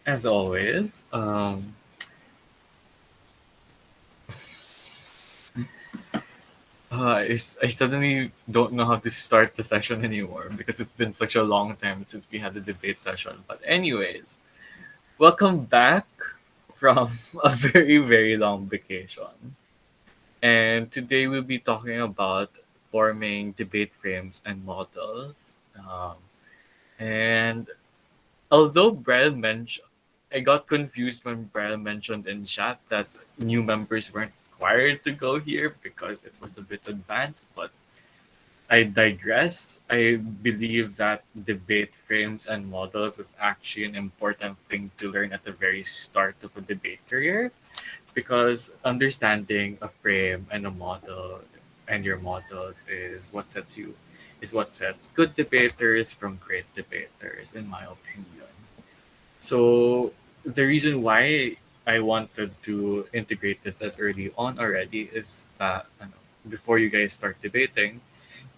As always, I suddenly don't know how to start the session anymore because it's been such a long time since we had the debate session. But, anyways, welcome back from a very, very long vacation. And today we'll be talking about forming debate frames and models. And although Brian mentioned, I got confused when Brian mentioned in chat that new members weren't required to go here because it was a bit advanced, but I digress. I believe that debate frames and models is actually an important thing to learn at the very start of a debate career because understanding a frame and a model and your models is what sets good debaters from great debaters, in my opinion. So the reason why I wanted to integrate this as early on already is that before you guys start debating,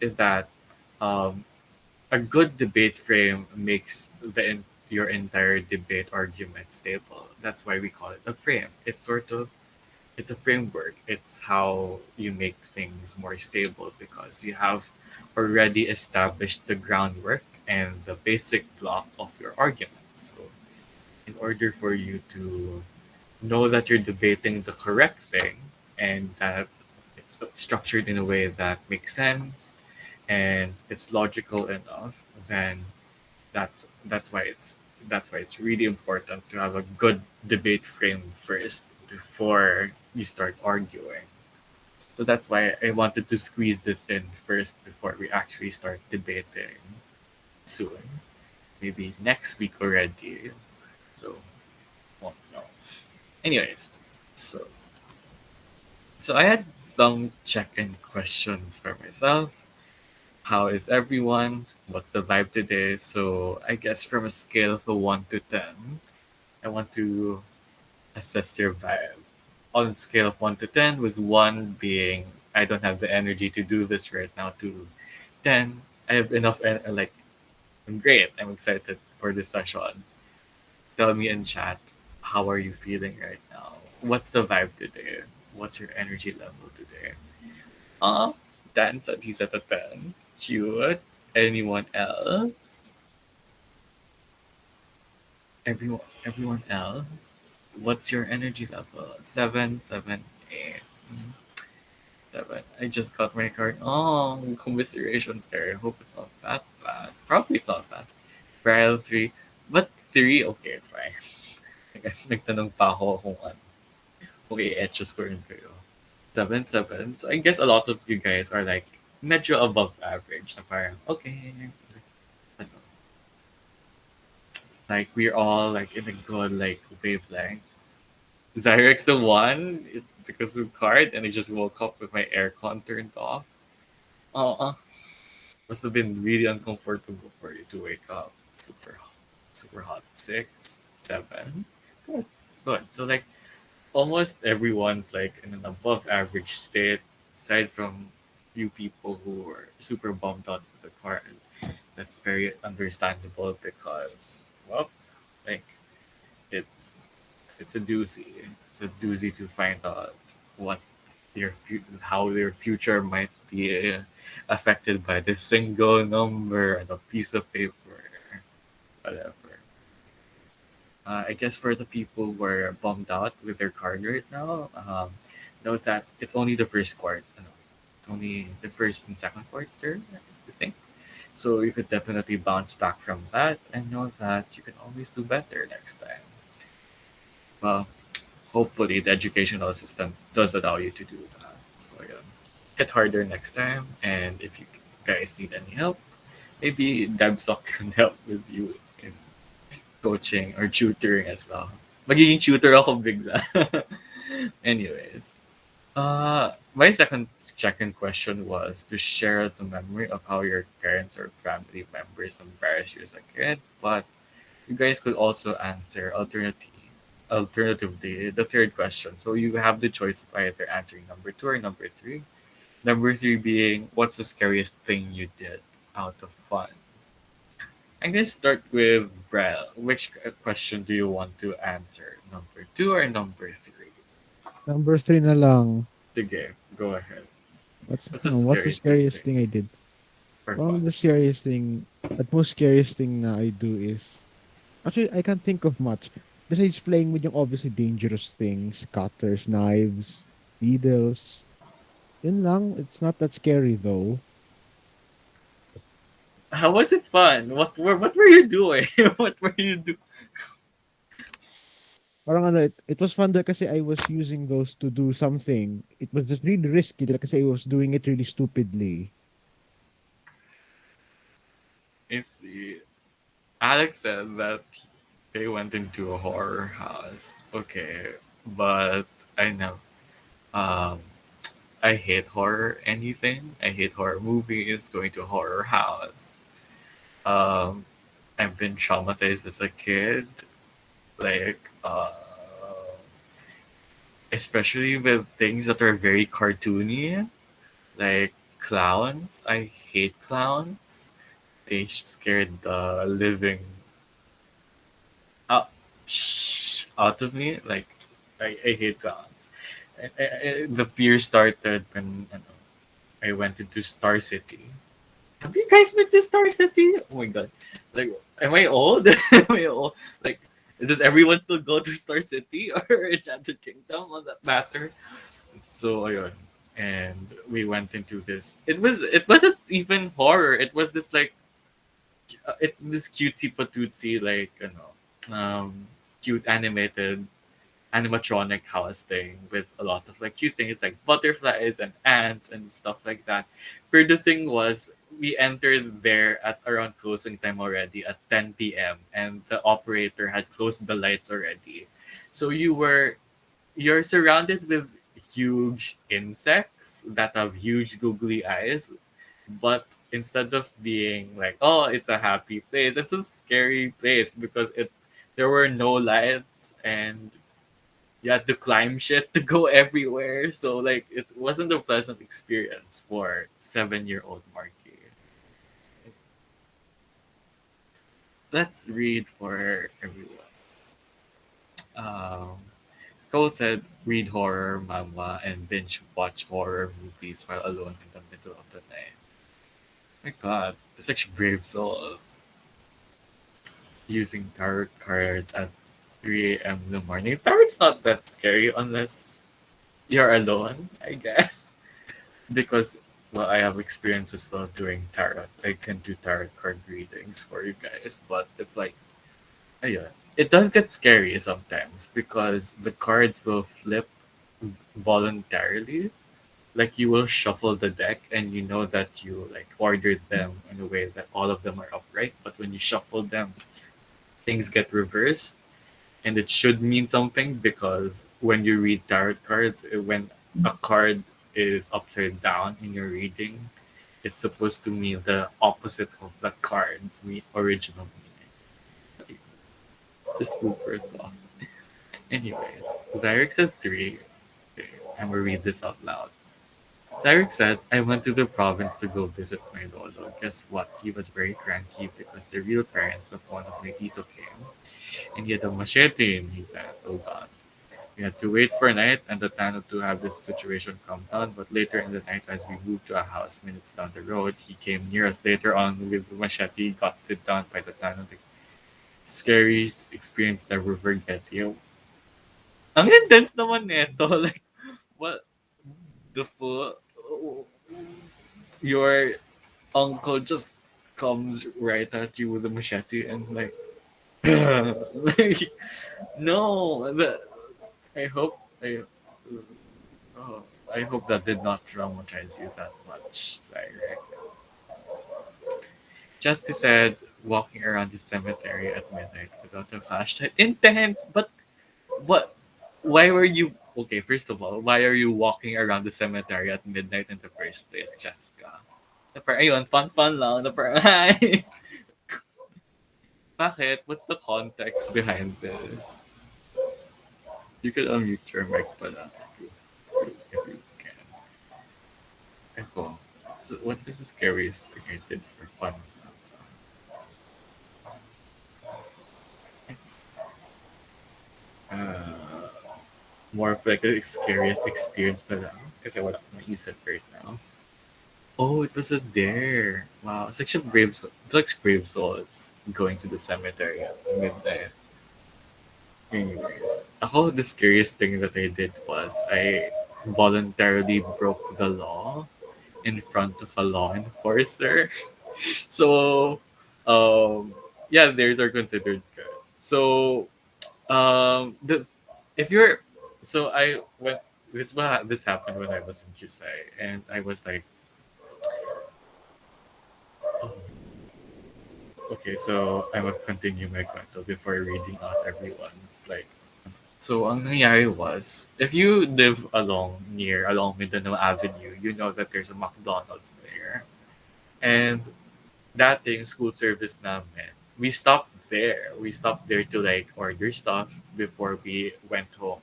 is that um, a good debate frame makes your entire debate argument stable. That's why we call it a frame. It's a framework. It's how you make things more stable because you have already established the groundwork and the basic block of your argument. So in order for you to know that you're debating the correct thing and that it's structured in a way that makes sense and it's logical enough, then that's why it's really important to have a good debate frame first before you start arguing. So that's why I wanted to squeeze this in first before we actually start debating soon. Maybe next week already. So won't know. Anyways, so so I had some check-in questions for myself. How is everyone? What's the vibe today? So I guess from a scale of a 1 to 10, I want to assess your vibe. On a scale of 1 to 10, with 1 being I don't have the energy to do this right now, to 10, I have enough. I'm great. I'm excited for this session. Tell me in chat, how are you feeling right now? What's the vibe today? What's your energy level today? Uh, Dan said he's at a 10. Cute. Anyone else? Everyone else? What's your energy level? 7, 7, 8. 7. I just got my card. Oh, commiserations there. I hope it's not that bad. Probably it's not bad. Trial 3. But 3? Okay, fine. Nagtanong pa ako kung ano. Okay, etches ko rin kayo. 7, 7. So I guess a lot of you guys are like medyo above average. Na parang, okay. Ano, like we're all like in a good like wavelength. Zyrex a 1 because of card and I just woke up with my aircon turned off. Uh, must have been really uncomfortable for you to wake up. Super hot. 6, 7. Good. It's good. So like almost everyone's like in an above average state, aside from few people who are super bummed out with the card. That's very understandable because well, like it's a doozy. It's a doozy to find out what how your future might be affected by this single number and a piece of paper, whatever. I guess for the people who are bummed out with their card right now, note that it's only the first quarter. No, it's only the first and second quarter, I think. So you could definitely bounce back from that and know that you can always do better next time. Well, hopefully the educational system does allow you to do that. So yeah, hit harder next time. And if you guys need any help, maybe DevSoc can help with you in coaching or tutoring as well. Magiging tutor ako bigla. Anyways, my second question was to share us a memory of how your parents or family members embarrassed you as a kid, but you guys could also answer alternatively the third question. So you have the choice of either answering number 2 or number 3. Number 3 being what's the scariest thing you did out of fun? I'm gonna start with Brel. Which question do you want to answer? Number two or number three? Number three na lang. The game. Go ahead. What's the What's the scariest thing scariest thing? thing I did? Or One of the much? scariest thing, at most scariest thing na I do is, actually, I can't think of much. Besides playing with yung obviously dangerous things, cutters, knives, needles. Yun lang. It's not that scary though. How was it fun? What were you doing? What were you doing? Parang ano, it was fun there kasi I was using those to do something. It was just really risky dahil kasi I was doing it really stupidly. It's the Alex said that they went into a horror house. Okay, but I know. Um, I hate horror anything. I hate horror movies, going to a horror house. Um, I've been traumatized as a kid, like especially with things that are very cartoony, like clowns. I hate clowns. They scared the living out, out of me. Like I hate clowns. The fear started when I went into Star City. Have you guys been to Star City? Oh my god! Like, am I old? Am I old? Like, does everyone still go to Star City or Enchanted Kingdom on that matter? So ayun. And we went into this. It wasn't even horror. It was this like it's this cutesy patootsy like cute animated animatronic house thing with a lot of like cute things like butterflies and ants and stuff like that. But the thing was, we entered there at around closing time already at 10 p.m. and the operator had closed the lights already. So you're surrounded with huge insects that have huge googly eyes, but instead of being like, oh, it's a happy place, it's a scary place because it there were no lights and you had to climb shit to go everywhere. So like it wasn't a pleasant experience for 7-year-old Marky. Let's read for everyone. Um, Cole said read horror manga and binge watch horror movies while alone in the middle of the night. My god, it's such brave souls using tarot cards at 3 a.m. in the morning. Tarot's not that scary unless you're alone, I guess. Because well, I have experience as well doing tarot. I can do tarot card readings for you guys, but it's like, yeah, it does get scary sometimes because the cards will flip voluntarily. Like you will shuffle the deck, and you know that you like ordered them in a way that all of them are upright. But when you shuffle them, things get reversed, and it should mean something because when you read tarot cards, when a card is upside down in your reading, it's supposed to mean the opposite of the card's original meaning. Just food for thought. Anyways, Zyrex said three. Okay, I'm gonna read this out loud. Zyrex said, I went to the province to go visit my lolo. Guess what? He was very cranky because the real parents of one of my tito came. And he had a machete in his hand. Oh god. We had to wait for a night and the Tano to have this situation calm down, but later in the night, as we moved to a house minutes down the road, he came near us later on with the machete, got it down by the Tano. The scariest experience never forget. Yo, ang intense naman neto. Like, what the fuck? Your uncle just comes right at you with a machete and like, like no. I hope I. Oh, I hope that did not traumatize you that much, Direct. Jessica said, walking around the cemetery at midnight without a flashlight. Intense! But what? Why were you. Okay, first of all, why are you walking around the cemetery at midnight in the first place, Jessica? Na parang, ayun, fun-fun lang. Na parang, hi! Bakit? What's the context behind this? You could unmute your mic pala if you can. Echo. So what is the scariest thing I did for fun? Uh, more of like a scariest experience na lang. Kasi wala akong naisip right now. Oh, it was a dare. Wow, it's like some it's like brave souls going to the cemetery at midnight. Anyways, ako, the scariest thing that I did was I voluntarily broke the law in front of a law enforcer. So, yeah, theirs are considered good. So, the if you're, so I went. This happened when I was in Jusay, and I was like, okay, so I will continue my kwento before reading out everyone's like. So ang nangyari was, if you live along Mindanao Avenue, you know that there's a McDonald's there. And that thing, school service namin, we stopped there. We stopped there to like order stuff before we went home.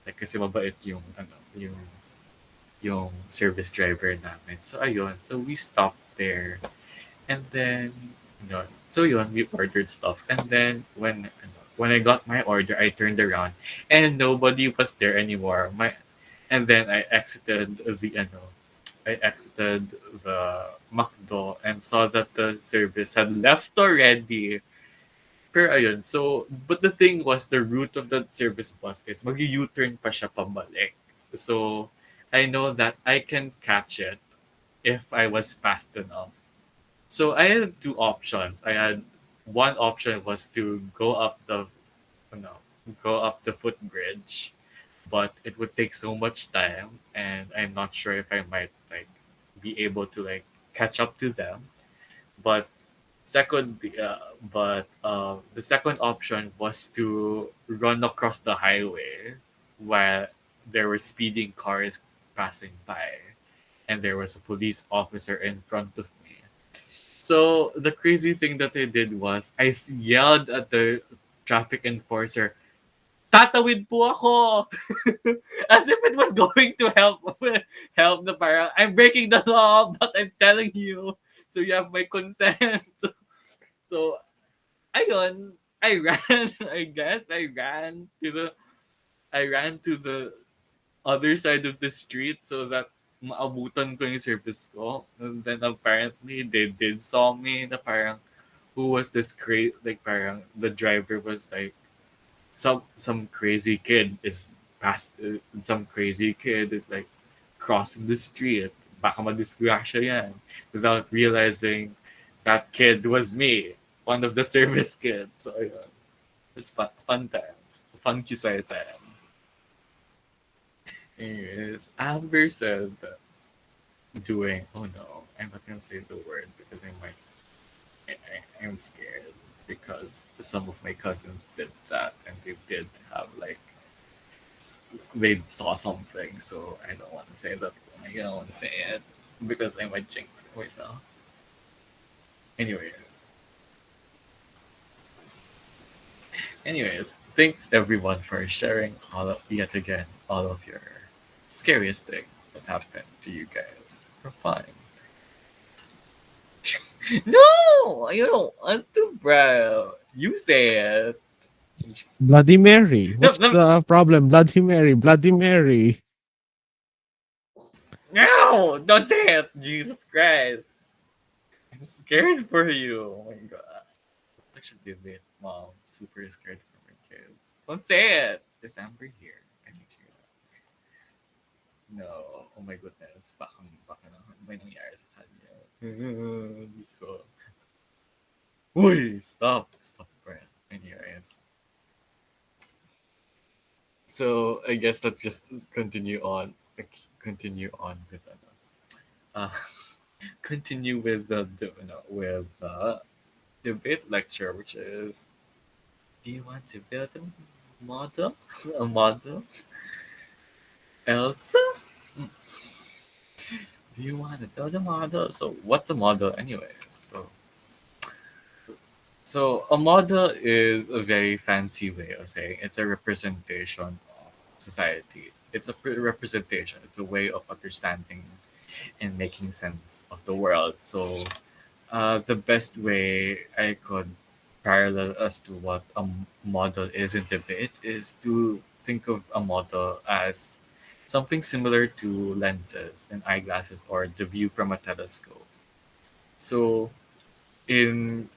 Like kasi mabait yung service driver namin. So ayun, so we stopped there. And then we ordered stuff. And then when I got my order, I turned around and nobody was there anymore. And then I exited the McDo and saw that the service had left already. Pero ayun, so, but the thing was, the route of the service bus is mag-U-turn pa siya pabalik. So, I know that I can catch it if I was fast enough. So, I had two options. One option was to no, go up the footbridge, but it would take so much time, and I'm not sure if I might like be able to like catch up to them. But the second option was to run across the highway while there were speeding cars passing by, and there was a police officer in front of me. So the crazy thing that I did was yelled at the traffic enforcer, "Tatawid po ako!" As if it was going to help the parang, "I'm breaking the law, but I'm telling you, so you have my consent." So ayun, I ran. I guess I ran to the other side of the street so that maabutan ko yung service ko. And then apparently they did saw me na parang, who was this crazy, like parang the driver was like, some crazy kid is some crazy kid is like crossing the street. Baka madisgrasya yan. Without realizing that kid was me, one of the service kids. So ayun. It's fun times. Fun Chisay times. Anyways, Amber said doing, oh no, I'm not gonna say the word because I'm scared because some of my cousins did that and they did have like they saw something, so I don't want to say that. I don't want to say it because I might jinx myself. Anyway, anyways, thanks everyone for sharing yet again all of your scariest things that happened to you guys for fun. No, you don't want to, bro. You say it. Bloody Mary. No, What's no, the problem? Bloody Mary. Bloody Mary. no, don't say it. Jesus Christ. I'm scared for you. Oh my god. I should do it, mom. Super scared for my kids. Don't say it. Is Amber here? I think she No. Oh my goodness. Baka na. May nangyari sa kanya. Diyos ko. Uy! Stop. Stop, Brent. Anyways. So, I guess let's just continue on. Continue on with uh, continue with the debate lecture, which is, do you want to build a model? A model? Elsa? Hmm. Do you want to build a model? So, what's a model, anyways? So a model is a very fancy way of saying it's a representation of society. It's a representation. It's a way of understanding and making sense of the world. So, the best way I could parallel as to what a model is in debate is to think of a model as something similar to lenses and eyeglasses or the view from a telescope. So in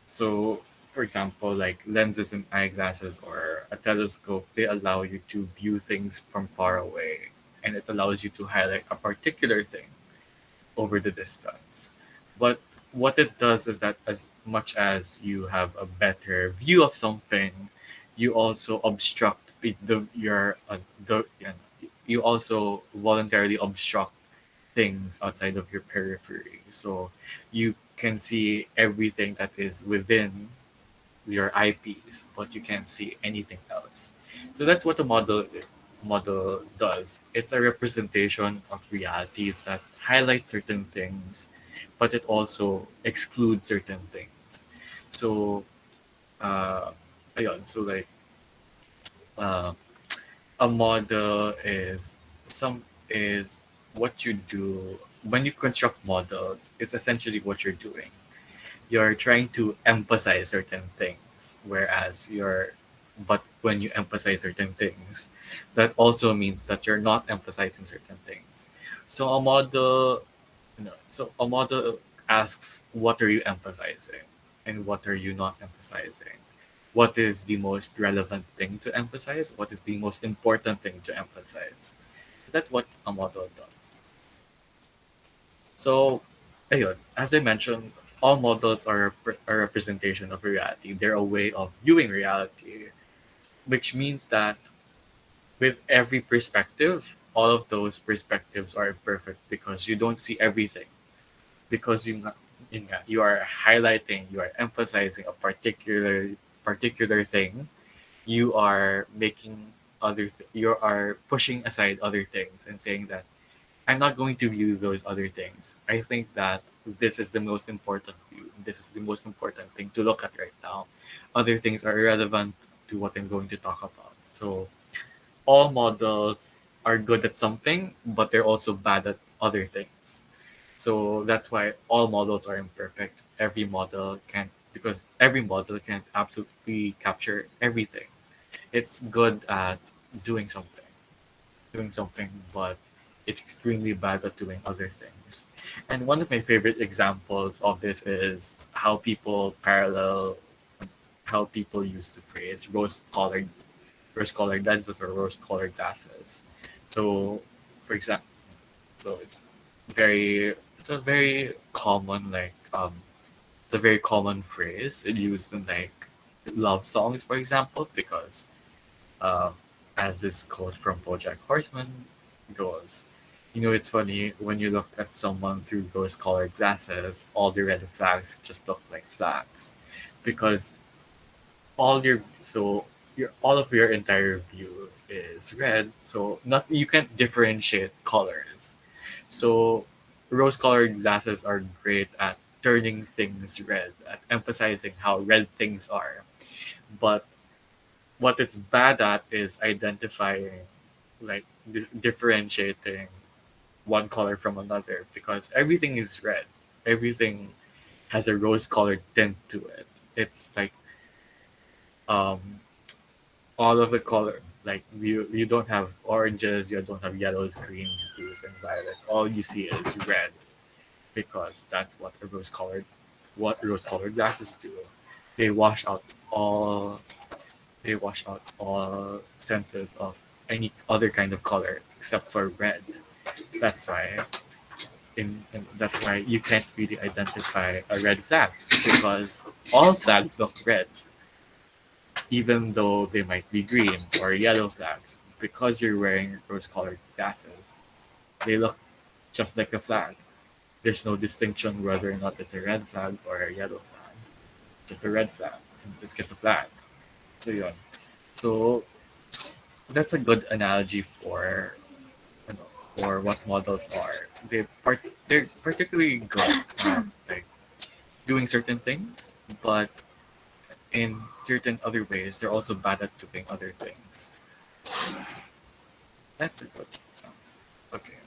so for example, like lenses and eyeglasses or a telescope, they allow you to view things from far away, and it allows you to highlight a particular thing over the distance. But what it does is that as much as you have a better view of something, you also obstruct you also voluntarily obstruct things outside of your periphery. So you can see everything that is within your eyepiece, but you can't see anything else. So that's what a model does. It's a representation of reality that highlights certain things, but it also excludes certain things. So ayun, so like uh, a model is what you do when you construct models. It's essentially what you're doing. You're trying to emphasize certain things, whereas but when you emphasize certain things, that also means that you're not emphasizing certain things. So a model asks, what are you emphasizing and what are you not emphasizing? What is the most relevant thing to emphasize? What is the most important thing to emphasize? That's what a model does. So, ayun, as I mentioned, all models are a representation of reality. They're a way of viewing reality, which means that with every perspective, all of those perspectives are imperfect because you don't see everything. Because you are highlighting, you are emphasizing a particular thing. You are you are pushing aside other things and saying that I'm not going to view those other things. I think that this is the most important view. This is the most important thing to look at right now. Other things are irrelevant to what I'm going to talk about. So all models are good at something, but they're also bad at other things. So that's why all models are imperfect. Every model can't absolutely capture everything. It's good at doing something doing something, but it's extremely bad at doing other things. And one of my favorite examples of this is how people use the phrase rose-colored lenses or rose-colored glasses. So, for example, so it's a very common it's a very common phrase. It used in like love songs, for example, because um, as this quote from BoJack Horseman goes, it's funny when you look at someone through rose-colored glasses, all the red flags just look like flags, because all of your entire view is red, so not you can't differentiate colors. So rose-colored glasses are great at turning things red, at emphasizing how red things are, but what it's bad at is identifying, like differentiating one color from another because everything is red. Everything has a rose-colored tint to it. It's like um, all of the color. Like you don't have oranges, you don't have yellows, greens, blues, and violets. All you see is red because that's what rose-colored glasses do. They wash out all they wash out all senses of any other kind of color except for red. That's why that's why you can't really identify a red flag because all flags look red, even though they might be green or yellow flags. Because you're wearing rose-colored glasses, they look just like a flag. There's no distinction whether or not it's a red flag or a yellow flag. Just a red flag. It's just a flag. So yun. So that's a good analogy you know, for what models are. They're particularly good at like doing certain things, but in certain other ways, they're also bad at doing other things. That's a good sound. Okay,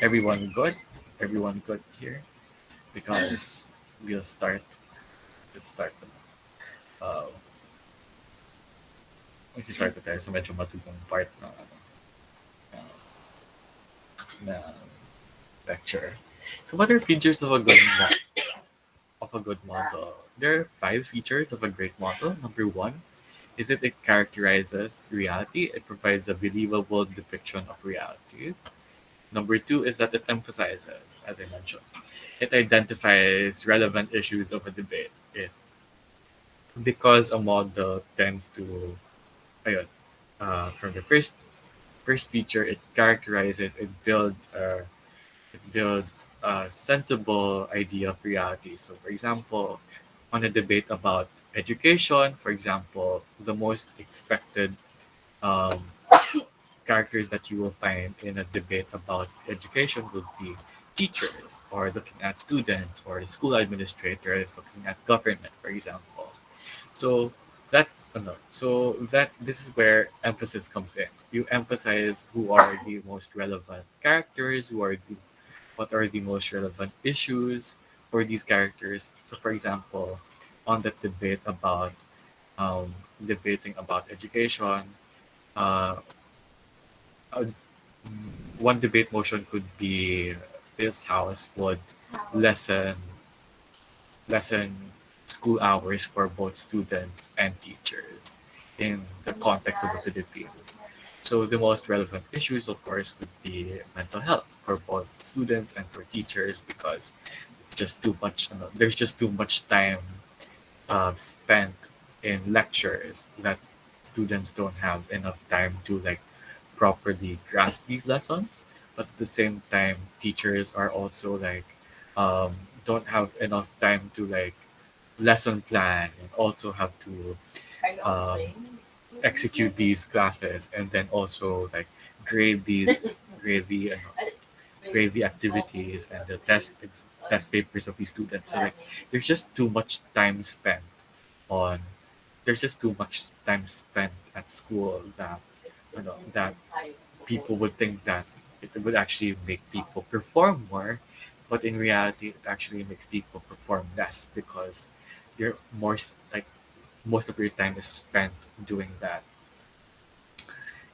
everyone good? Everyone good here? Because we'll start. Let's start. uh, mag-start na tayo sa medyo matubang part na lecture. So what are features of a good model? There are five features of a great model. Number one is that it characterizes reality. It provides a believable depiction of reality. Number two is that it emphasizes, as I mentioned, it identifies relevant issues of a debate. Because a model tends to, ayun, from the first feature, it builds a sensible idea of reality. So, for example, on a debate about education, for example, the most expected um, characters that you will find in a debate about education would be teachers, or looking at students, or the school administrators, looking at government, for example. So that's no. So that this is where emphasis comes in. You emphasize who are the most relevant characters, what are the most relevant issues for these characters. So for example, on the um, debating about education, uh, uh, one debate motion could be this house would lessen lessen school hours for both students and teachers in the context of the Philippines. So the most relevant issues, of course, would be mental health for both students and for teachers because it's just too much. There's just too much time spent in lectures that students don't have enough time to like properly grasp these lessons. But at the same time, teachers are also like don't have enough time to like lesson plan and also have to um, execute these classes and then also like grade these grade the grade the activities and the test papers of these students. So like there's just too much time spent on there's just too much time spent at school that that people would think that it would actually make people perform more, but in reality it actually makes people perform less because you're like most of your time is spent doing that.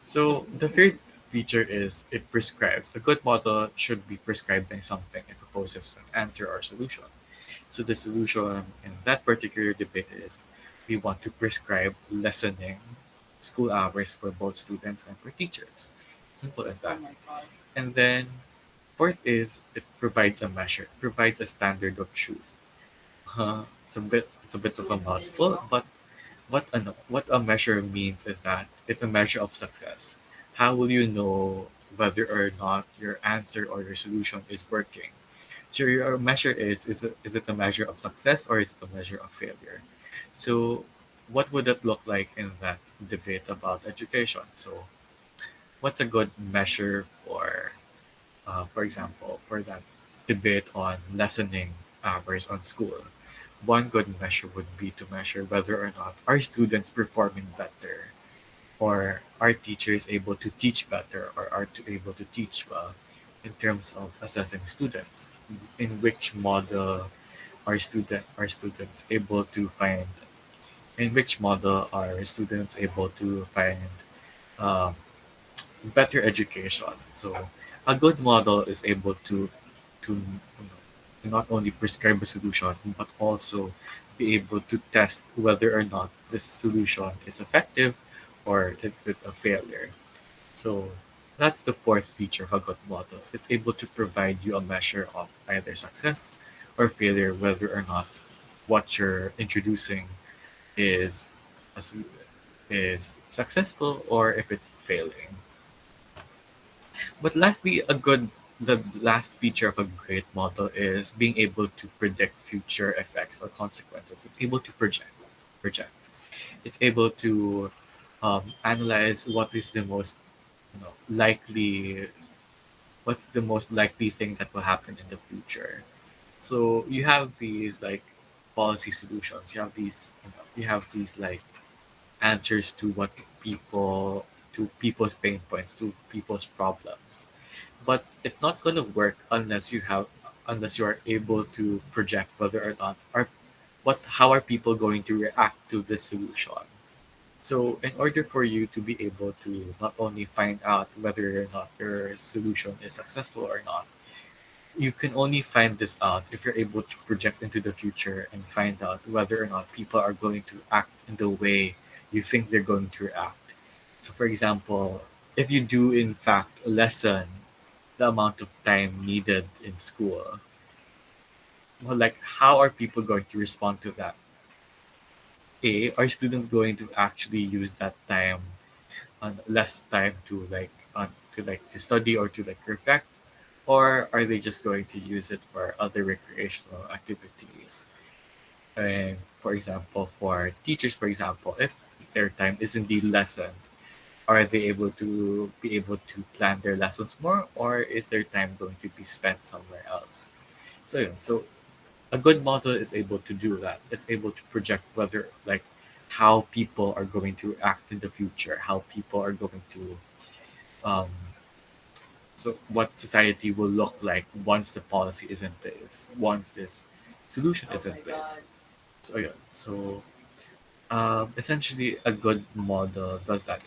So the third feature is it prescribes. A good model should be prescribed by something. It proposes an answer or solution. So the solution in that particular debate is we want to prescribe lessening school hours for both students and for teachers. Simple as that. And then fourth is it provides a measure, provides a standard of truth. It's a bit of a mouthful, but what a measure means is that it's a measure of success. How will you know whether or not your answer or your solution is working? So your measure is it a measure of success or is it a measure of failure? So what would it look like in that debate about education? So what's a good measure for example, for that debate on lessening hours on school? One good measure would be to measure whether or not are students performing better, or are teachers able to teach better, or able to teach well in terms of assessing students. In which model are students able to find? In which model are students able to find um, better education? So a good model is able to not only prescribe a solution but also be able to test whether or not this solution is effective or is it a failure. So that's the fourth feature of a good model. It's able to provide you a measure of either success or failure, whether or not what you're introducing is a s- is successful or if it's failing. But lastly, the last feature of a great model is being able to predict future effects or consequences. It's able to project. It's able to analyze what's the most likely thing that will happen in the future. So you have these like policy solutions. You have these like answers to people's pain points, to people's problems. But it's not gonna work unless you are able to project whether or not how are people going to react to this solution? So in order for you to be able to not only find out whether or not your solution is successful or not, you can only find this out if you're able to project into the future and find out whether or not people are going to act in the way you think they're going to react. So for example, if you do in fact lessen the amount of time needed in school, well, like how are people going to respond to that? Are students going to actually use that time on less time to study or to like reflect, or are they just going to use it for other recreational activities? And for example, for teachers, for example, if their time is indeed lessened, are they able to plan their lessons more, or is their time going to be spent somewhere else? So yeah, so a good model is able to do that. It's able to project whether like how people are going to act in the future, how people are going to um, so what society will look like once the policy is in place, once this solution is in place. So yeah, so essentially a good model does that.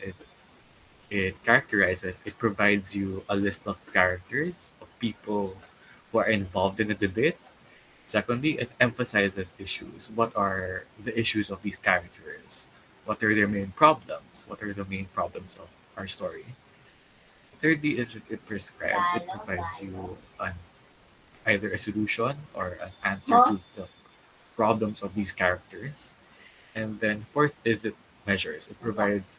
It characterizes, it provides you a list of characters of people who are involved in the debate. Secondly, it emphasizes issues. What are the issues of these characters? What are their main problems? What are the main problems of our story? Thirdly, is it prescribes, it provides you an, either a solution or an answer to the problems of these characters. And then fourth is it measures. It provides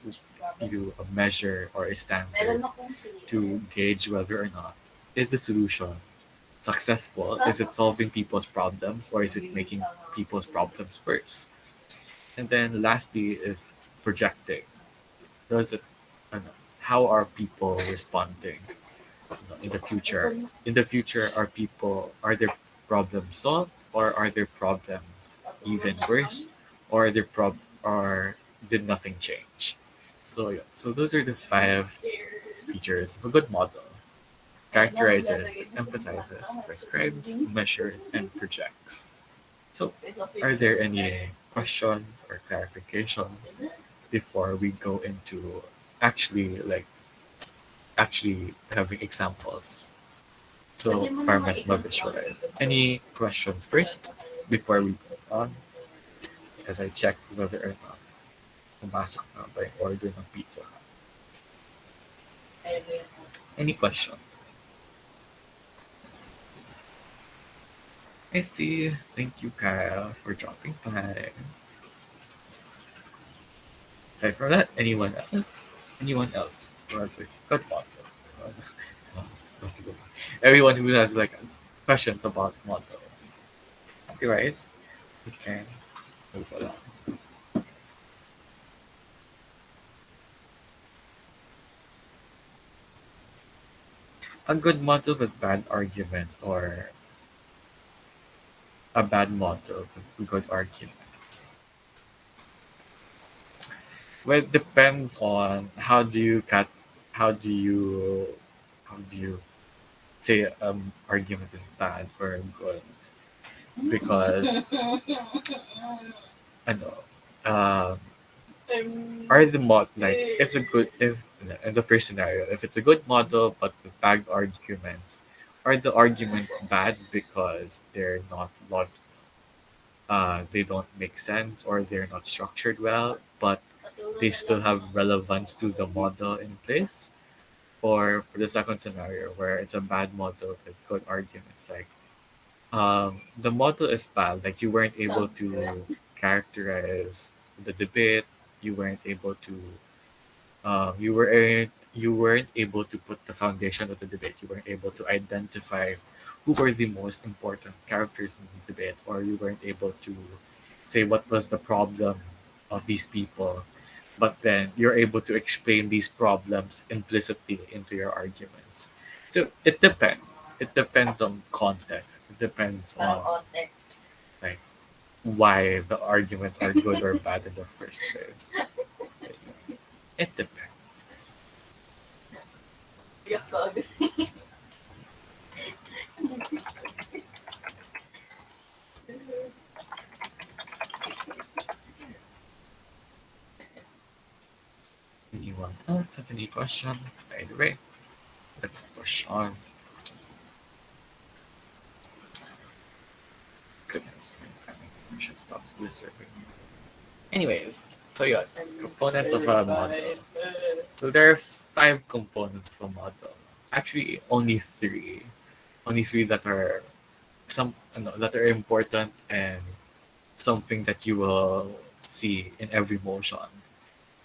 you a measure or a standard to gauge whether or not is the solution successful? Is it solving people's problems or is it making people's problems worse? And then lastly is projecting. Does it, how are people responding in the future? In the future, are their problems solved or are their problems even worse, or or did nothing change? So yeah, so those are the five features of a good model. Characterizes, emphasizes, prescribes, measures, and projects. So, are there any questions or clarifications before we go into actually actually having examples? So, para mas ma-visualize. Any questions first before we go on as I check whether or not pumasok na ba yung order ng pizza? Any questions? I see. Thank you, Kyle, for dropping by. Aside from that, anyone else? Anyone else who has a good model? Everyone who has like questions about models. Otherwise, we can move along. A good model with bad arguments, or a bad model with good arguments. Well, it depends on how do you, how do you say argument is bad or good, because I know are the mod like if a good if in the first scenario, if it's a good model but with bad arguments, are the arguments bad because they're not they don't make sense or they're not structured well, but they still have relevance to the model in place? Or for the second scenario where it's a bad model with good arguments, like the model is bad, like you weren't able to characterize the debate, you weren't able to you weren't able to put the foundation of the debate. You weren't able to identify who were the most important characters in the debate, or you weren't able to say what was the problem of these people. But then you're able to explain these problems implicitly into your arguments. So it depends. It depends on context. It depends on like why the arguments are good or bad in the first place. It depends. anyone else have any question? By the way, let's push on. Goodness, I should stop reserving. Anyways, so yeah, components of a model. So there are five components of a model. Actually, only three. Only three that are that are important and something that you will see in every motion.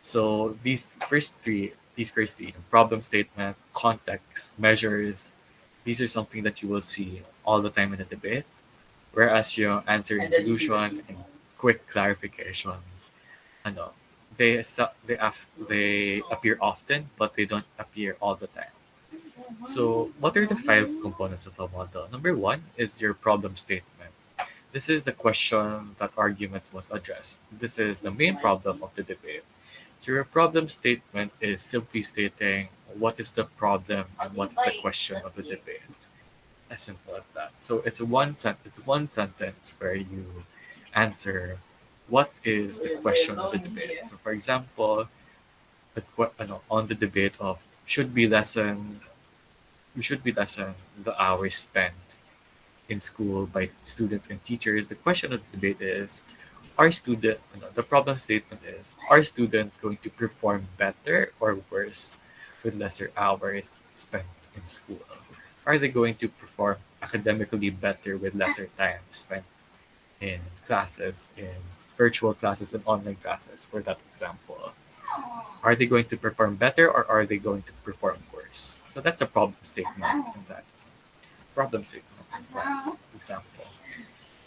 So these first three, problem statement, context, measures, these are something that you will see all the time in a debate. Whereas your answer and solution and quick clarifications, ano, they appear often, but they don't appear all the time. So, what are the five components of a model? Number one is your problem statement. This is the question that arguments must address. This is the main problem of the debate. So, your problem statement is simply stating what is the problem and what is the question of the debate. As simple as that. So, it's one sentence where you answer what is the question of the debate. So, for example, on the debate of should be lessened we should be lessen the hours spent in school by students and teachers. The question of the debate is, the problem statement is, are students going to perform better or worse with lesser hours spent in school? Are they going to perform academically better with lesser time spent in classes, in virtual classes and online classes, for that example? Are they going to perform better or are they going to perform worse? So that's a problem statement in that problem statement in that example.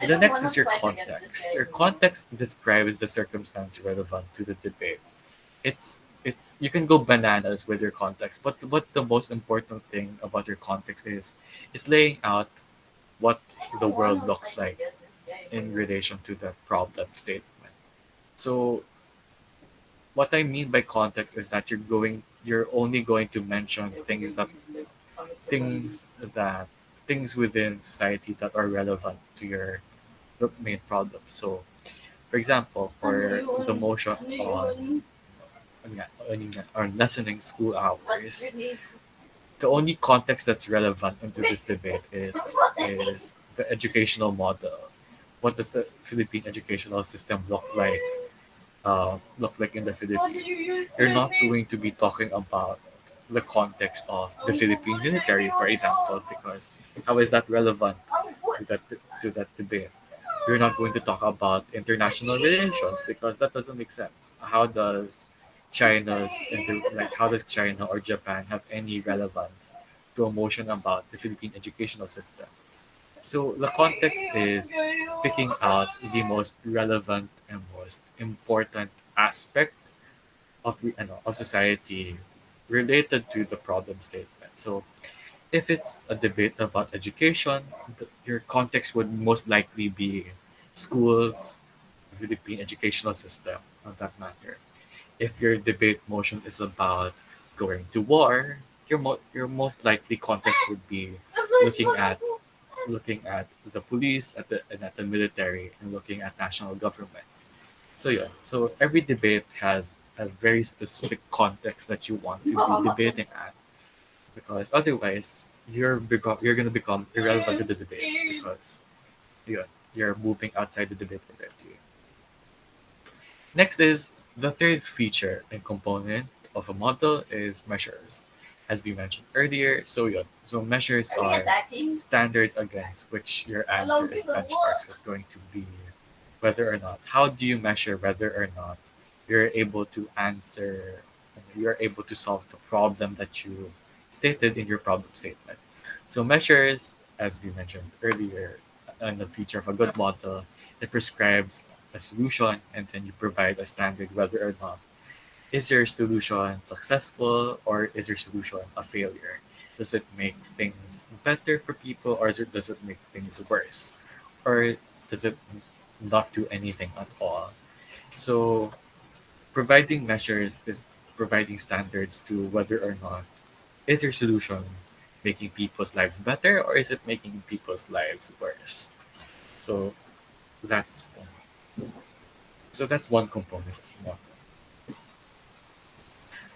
And the next is your context. Your context describes the circumstance relevant to the debate. It's you can go bananas with your context, but what the most important thing about your context is it's laying out what the world looks like in relation to the problem statement. So what I mean by context is that you're only going to mention things that things within society that are relevant to your main problem. So, for example, for the motion on lessening school hours, the only context that's relevant into this debate is the educational model. What does the Philippine educational system look like in the Philippines? You're not going to be talking about the context of the Philippine military, for example, because how is that relevant to that debate? You're not going to talk about international relations because that doesn't make sense. How does China or Japan have any relevance to a motion about the Philippine educational system? So the context is picking out the most relevant and most important aspect of society related to the problem statement. So if it's a debate about education, your context would most likely be schools, Philippine educational system, on that matter. If your debate motion is about going to war, your most likely context would be looking at looking at the police and at the military and looking at national governments. So yeah, so every debate has a very specific context that you want to be debating at because otherwise you're gonna become irrelevant to the debate because you're moving outside the debate already. Next is the third feature and component of a model is measures. As we mentioned earlier, so measures are standards against which your answer is benchmarks. It's going to be whether or not. How do you measure whether or not you're able to answer, you're able to solve the problem that you stated in your problem statement? So measures, as we mentioned earlier, and the feature of a good model, it prescribes a solution and then you provide a standard whether or not is your solution successful or is your solution a failure? Does it make things better for people or does it make things worse? Or does it not do anything at all? So providing measures is providing standards to whether or not is your solution making people's lives better or is it making people's lives worse? So that's that's one component of model.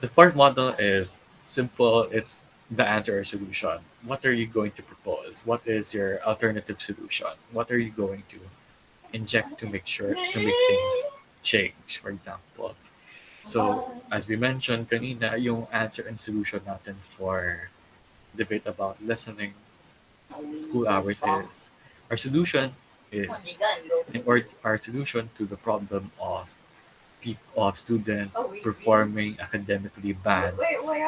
The fourth model is simple. It's the answer or solution. What are you going to propose? What is your alternative solution? What are you going to inject to make sure to make things change, for example? So, as we mentioned kanina, yung answer and solution natin for debate about lessening school hours is our solution is or our solution to the problem of of students performing academically bad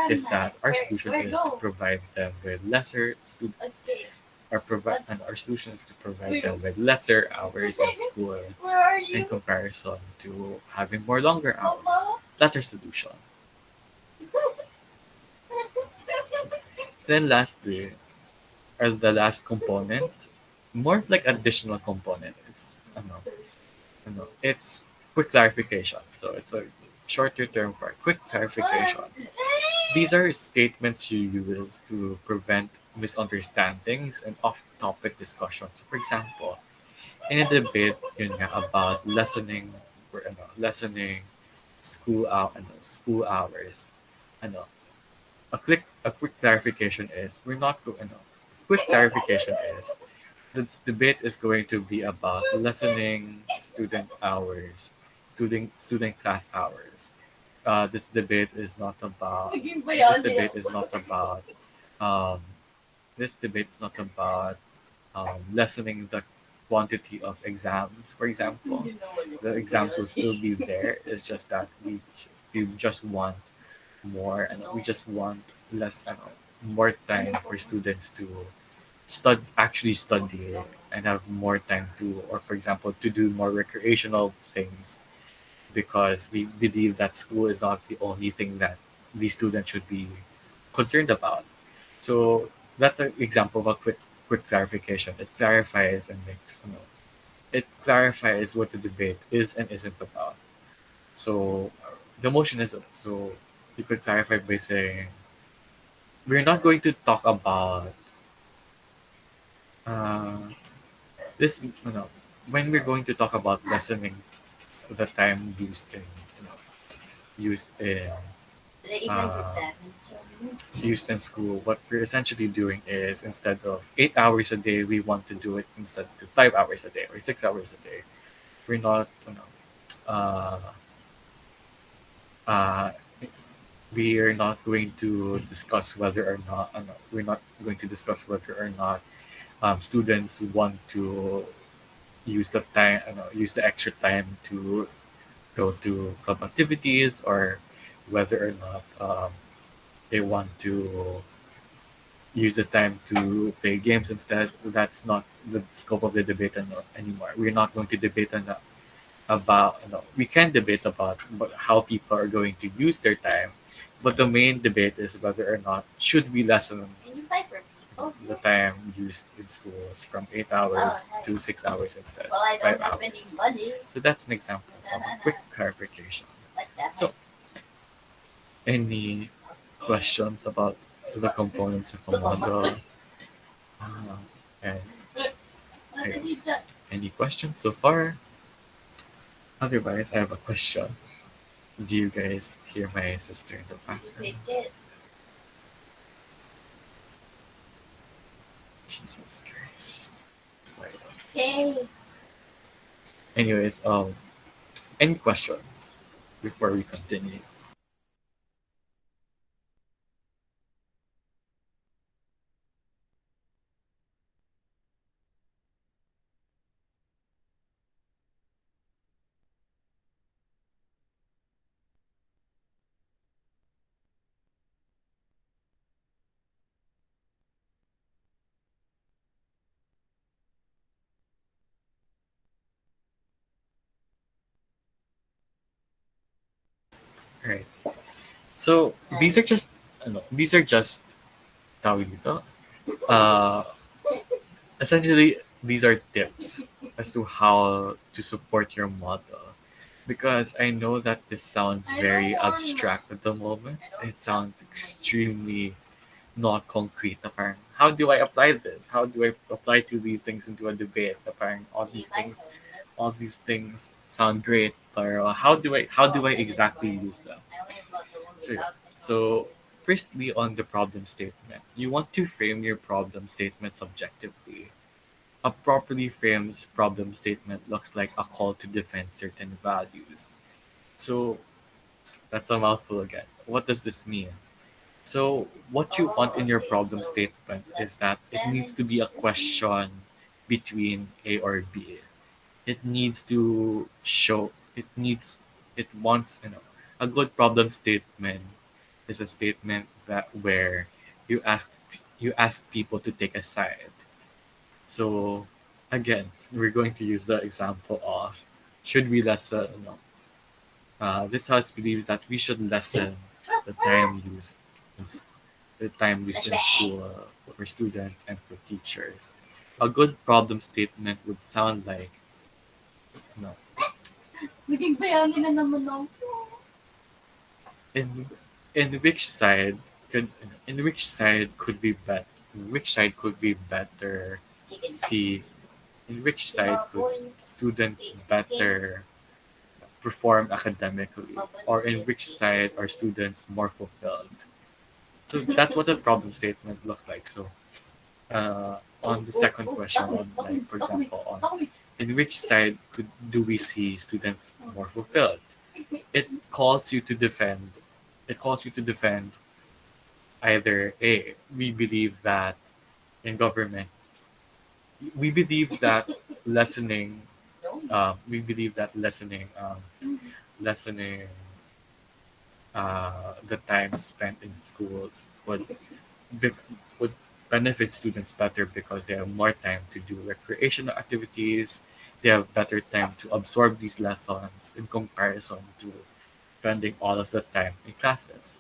is that our solution is to provide them with lesser student or provide and our solution is to provide them with lesser hours in school in comparison to having more longer hours. That's our solution. Then lastly, or the last component, more like additional component. It's quick clarification. So it's a shorter term for quick clarification. These are statements you use to prevent misunderstandings and off-topic discussions. For example, in a debate yun nga, about lessening school hours, ano, a quick clarification is we're not go, ano, quick clarification is this debate is going to be about lessening student class hours. This debate is not about um, this debate is not about lessening the quantity of exams. For example, the exams will still be there. It's just that we just want more, and we just want less, more time for students to actually study and have more time to, or for example, to do more recreational things because we believe that school is not the only thing that these students should be concerned about. So that's an example of a quick clarification. It clarifies and it clarifies what the debate is and isn't about. So the motion is so you could clarify by saying we're not going to talk about uh, this. When we're going to talk about lessening the time used in uh, used in school, what we're essentially doing is instead of 8 hours a day, we want to do it instead to 5 hours a day or 6 hours a day. We're not, uh, uh, we are not going to discuss whether or not, we're not going to discuss whether or not students want to use the time, use the extra time to go to club activities or whether or not they want to use the time to play games instead. That's not the scope of the debate anymore. We're not going to debate about, we can debate about how people are going to use their time, but the main debate is whether or not should we lessen the time used in schools from 8 hours to 6 hours instead, 5 hours. So that's an example of a quick clarification. So, any questions about the components of a model? And any questions so far? Otherwise, I have a question. Do you guys hear my sister in the background? Jesus Christ. Sorry. Anyways, any questions before we continue? Alright. So these are just tawag dito. Uh, Essentially, these are tips as to how to support your model. Because I know that this sounds very abstract at the moment. It sounds extremely not concrete. Na parang, how do I apply this? How do I apply to these things into a debate? Na parang all these things sound great, but how do I exactly use them? So, So, firstly, on the problem statement, you want to frame your problem statement subjectively. A properly framed problem statement looks like a call to defend certain values. So, that's a mouthful again. What does this mean? So, what you want in your problem statement is that it needs to be a question between A or B. It needs to show, it wants, a good problem statement is a statement that where you ask you ask people to take a side. So again, we're going to use the example of should we lessen, this house believes that we should lessen the time used in, the time used in school for students and for teachers. A good problem statement would sound like, you know, Naging bayani na naman ako. in in which side could in which side could be bet which side could be better sees in which side could students better perform academically, or in which side are students more fulfilled. So that's what a problem statement looks like. So on the second question, on like for example, on in which side do we see students more fulfilled? It calls you to defend. It calls you to defend either a we believe that in government we believe that lessening we believe that lessening the time spent in schools be, would benefit students better because they have more time to do recreational activities. They have better time to absorb these lessons in comparison to spending all of the time in classes.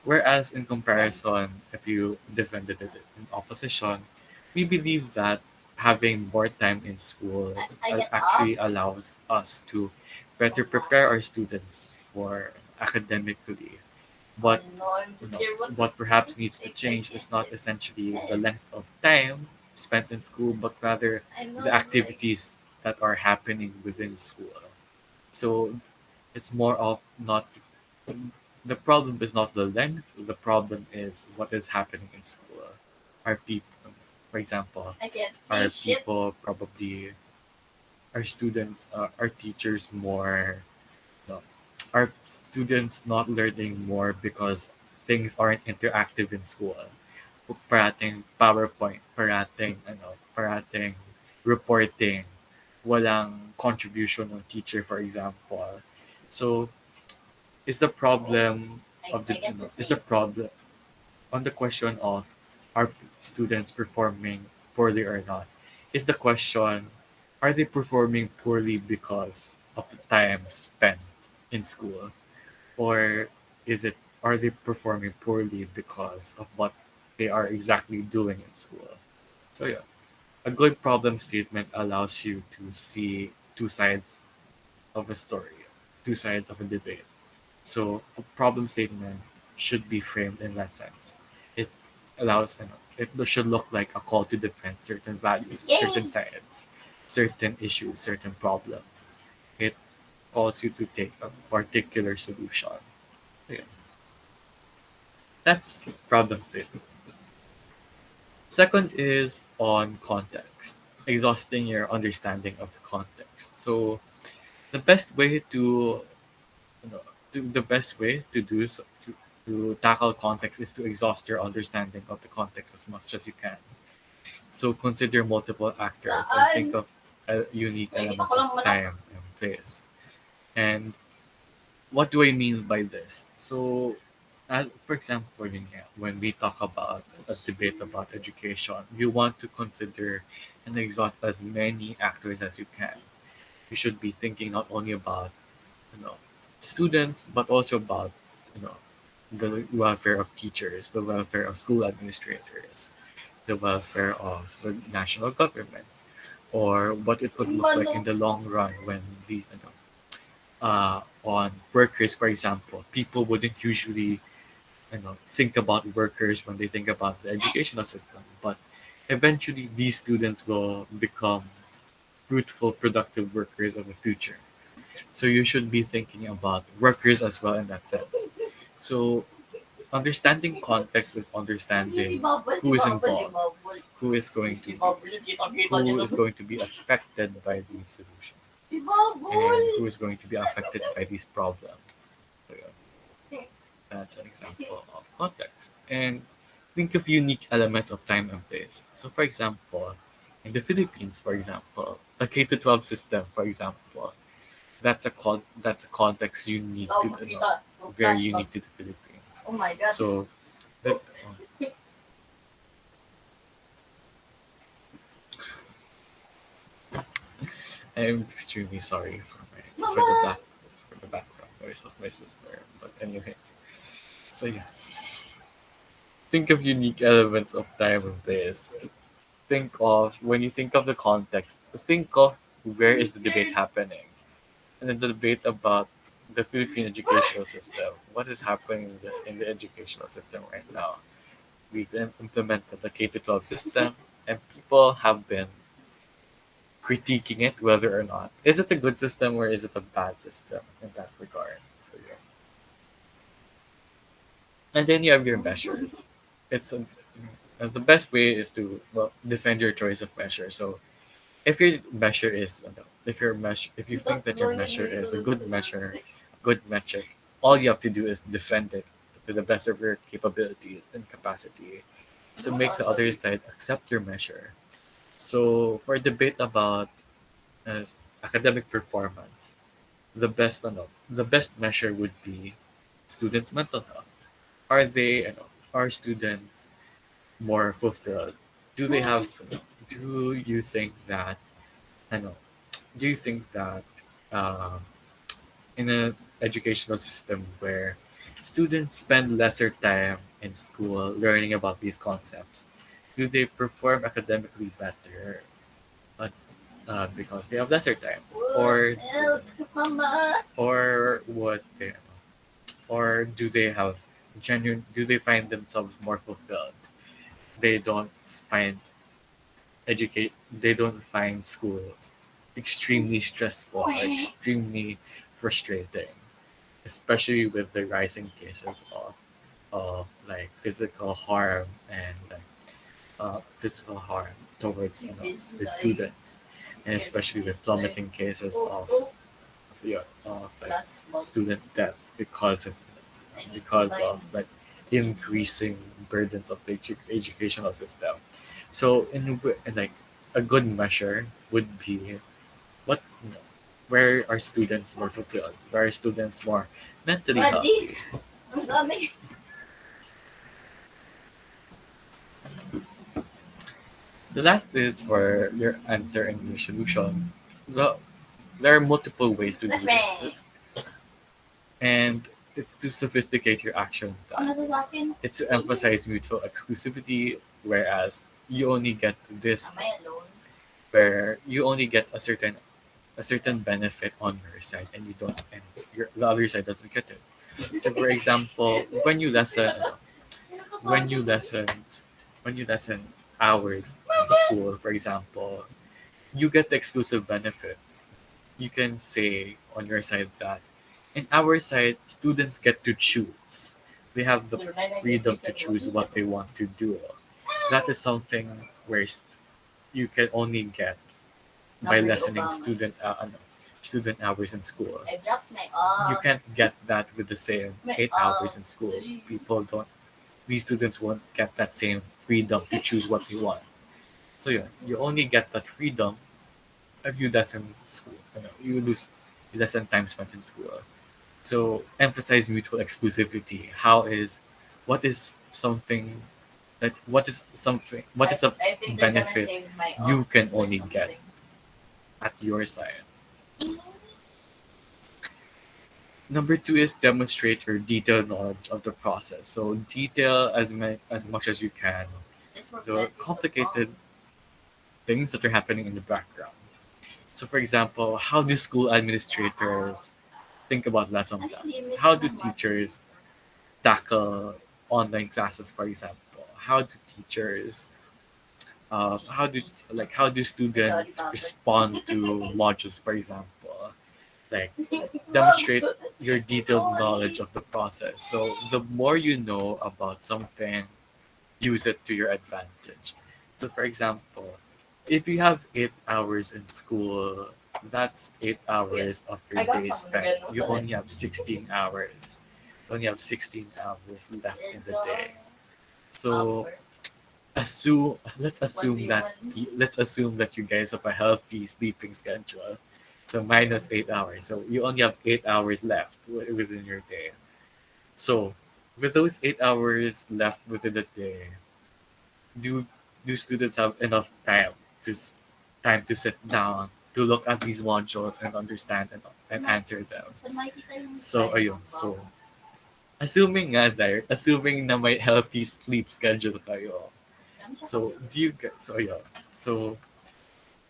Whereas in comparison, if you defended it in opposition, we believe that having more time in school actually allows us to better prepare our students for academically. But what perhaps needs to change is not essentially the length of time spent in school, but rather the activities that are happening within school. So it's more of not the problem is not the length, the problem is what is happening in school. Are people, for example, I can't are see shit. people probably, are students, are teachers more, no, are students not learning more because things aren't interactive in school? Parating PowerPoint, parating reporting, walang contribution ng teacher, for example. So, is the problem of the I get to is see. the problem on the question of are students performing poorly or not? Is the question, are they performing poorly because of the time spent in school, or is it, are they performing poorly because of what they are exactly doing in school? So yeah, a good problem statement allows you to see two sides of a story, two sides of a debate. So a problem statement should be framed in that sense. It allows, it should look like a call to defend certain values, certain Yay! sides, certain issues, certain problems. It calls you to take a particular solution. So, yeah, that's problem statement. Second is on context, exhausting your understanding of the context. So the best way to, the best way to do so, to tackle context is to exhaust your understanding of the context as much as you can. So consider multiple actors and Saan? think of unique Nakikita elements ko of lang manok. time and place. And what do I mean by this? So, for example, when we talk about a debate about education, you want to consider and exhaust as many actors as you can. You should be thinking not only about, you know students, but also about, you know the welfare of teachers, the welfare of school administrators, the welfare of the national government, or what it could look like in the long run when these, on workers, for example. People wouldn't usually, think about workers when they think about the educational system, but eventually these students will become fruitful, productive workers of the future. So you should be thinking about workers as well in that sense. So understanding context is Si understanding Bubble, si who is Bubble, si involved, Bubble. who is going to Si be Bubble, kita-kita niya who na. is going to be affected by these solutions Si and Bubble! who is going to be affected by these problems. So yeah, that's an example of context. And think of unique elements of time and place. So for example, in the Philippines, for example, the K to 12 system, for example, that's a context unique Ikaw to the makita. very Flashback. unique to the Philippines. Oh my God. So that I'm extremely sorry for my Mama! for the background noise of my sister. But anyways, so yeah, think of unique elements of time and place. Think of when you think of the context. Think of where I'm is the debate scared. happening, and then the debate about the Philippine educational system. What is happening in the educational system right now? We've implemented the K to 12 system, and people have been critiquing it whether or not is it a good system or is it a bad system in that regard. So yeah, and then you have your measures. It's the best way is to well defend your choice of measure. So if your measure is if you think that your measure is a good measure, good metric, all you have to do is defend it to the best of your capability and capacity to make the other side accept your measure. So for a debate about uh, academic performance, the best measure would be students' mental health. Are they are students more fulfilled? Do they have do you think that I know do you think that um, in an educational system where students spend lesser time in school learning about these concepts, do they perform academically better uh, because they have lesser time, What? or Help! Mama! what they, or do they have genuine? Do they find themselves more fulfilled? They don't find educate. They don't find school extremely stressful or extremely frustrating, especially with the rising cases of like physical harm and like physical harm towards Si Biz the like, students, and si especially with Biz like, plummeting cases oh, oh, yeah, of like last month, student deaths I need to because find of like the increasing index. burdens of the educational system. So in like a good measure would be what where are students more fulfilled? Where are students more mentally Buddy! healthy? Ang dami. The last is for your answer and your solution. The, there are multiple ways to do this, Flashbang! and it's to sophisticate your action plan. Ano to sa akin? It's to emphasize mutual exclusivity, whereas you only get this, Am I alone? where you only get a certain benefit on your side, and you don't, and the other side doesn't get it. So, for example, when you lesson, when you lesson hours in school, for example, you get the exclusive benefit. You can say on your side that in our side, students get to choose. They have the freedom to choose what they want to do. That is something where you can only get by Number ni lessening Obama. student hours in school. I dropped my You all. can't get that with the same My 8 hours in school. People don't. These students won't get that same freedom to choose what they want. So yeah, you only get that freedom if you lesson school. You lose you lesson time spent in school. So emphasize mutual exclusivity. What is something what is a I think they're gonna benefit save my you off can or only get something. at your side. Number two is demonstrate your detailed knowledge of the process. So detail as much as you can It's for the planting the complicated bomb. things that are happening in the background. So, for example, how do school administrators think about lesson Ano yung plans? limit How do ng water? teachers tackle online classes, for example? How do teachers, how do Sorry, students Papa. respond to modules, for example? Like demonstrate your detailed knowledge of the process. So the more you know about something, use it to your advantage. So for example, if you have 8 hours in school, that's 8 hours of your day spent. You only have 16 hours. You only have 16 hours left in the day. So let's assume that you guys have a healthy sleeping schedule. So minus 8 hours. So you only have 8 hours left within your day. So with those 8 hours left within the day, do do students have enough to s- time to sit down to look at these modules and understand and answer them? So ayun. So assuming na may healthy sleep schedule kayo. So do you guys so ayun. So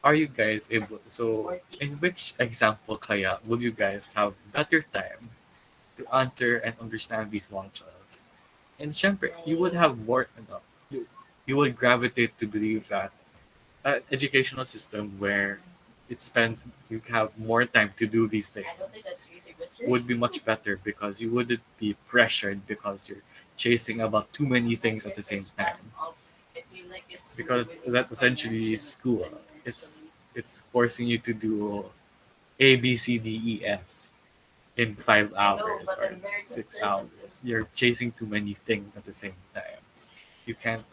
are you guys able so in which example kaya would you guys have better time to answer and understand these modules? And syempre, you would have more you would gravitate to believe that an educational system where it spends you have more time to do these things would be much better because you wouldn't be pressured because you're chasing about too many things at the same time. Because that's essentially school. It's forcing you to do A B C D E F in 5 hours or 6 hours. You're chasing too many things at the same time. You can't.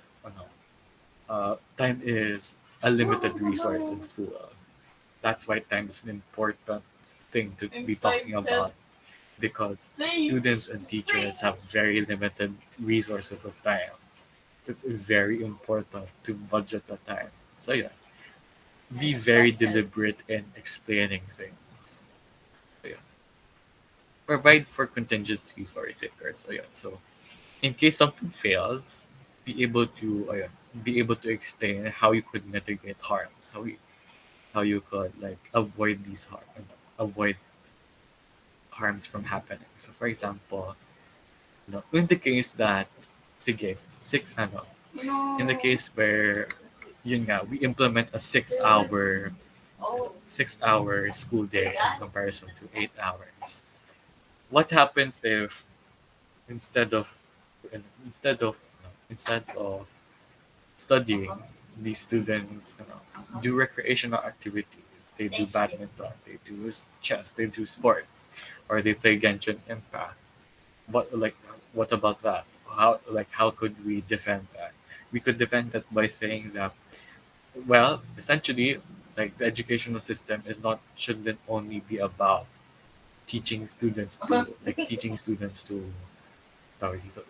No. Time is a limited resource in school. That's why time is an important thing to be talking about because students and teachers have very limited resources of time. So it's very important to budget the time. So yeah, be very deliberate in explaining things. So yeah, provide for contingencies or safeguards. So yeah, so in case something fails, be able to be able to explain how you could mitigate harms, how you could like avoid harms from happening. So for example, in the case that sige, in the case where yun nga, we implement a 6 hour school day in comparison to 8 hours. What happens if instead of instead of instead of studying, these students do recreational activities. They do badminton, they do chess, they do sports, or they play Genshin Impact. What about that? How could we defend that? We could defend that by saying that essentially, like the educational system is not shouldn't only be about teaching students to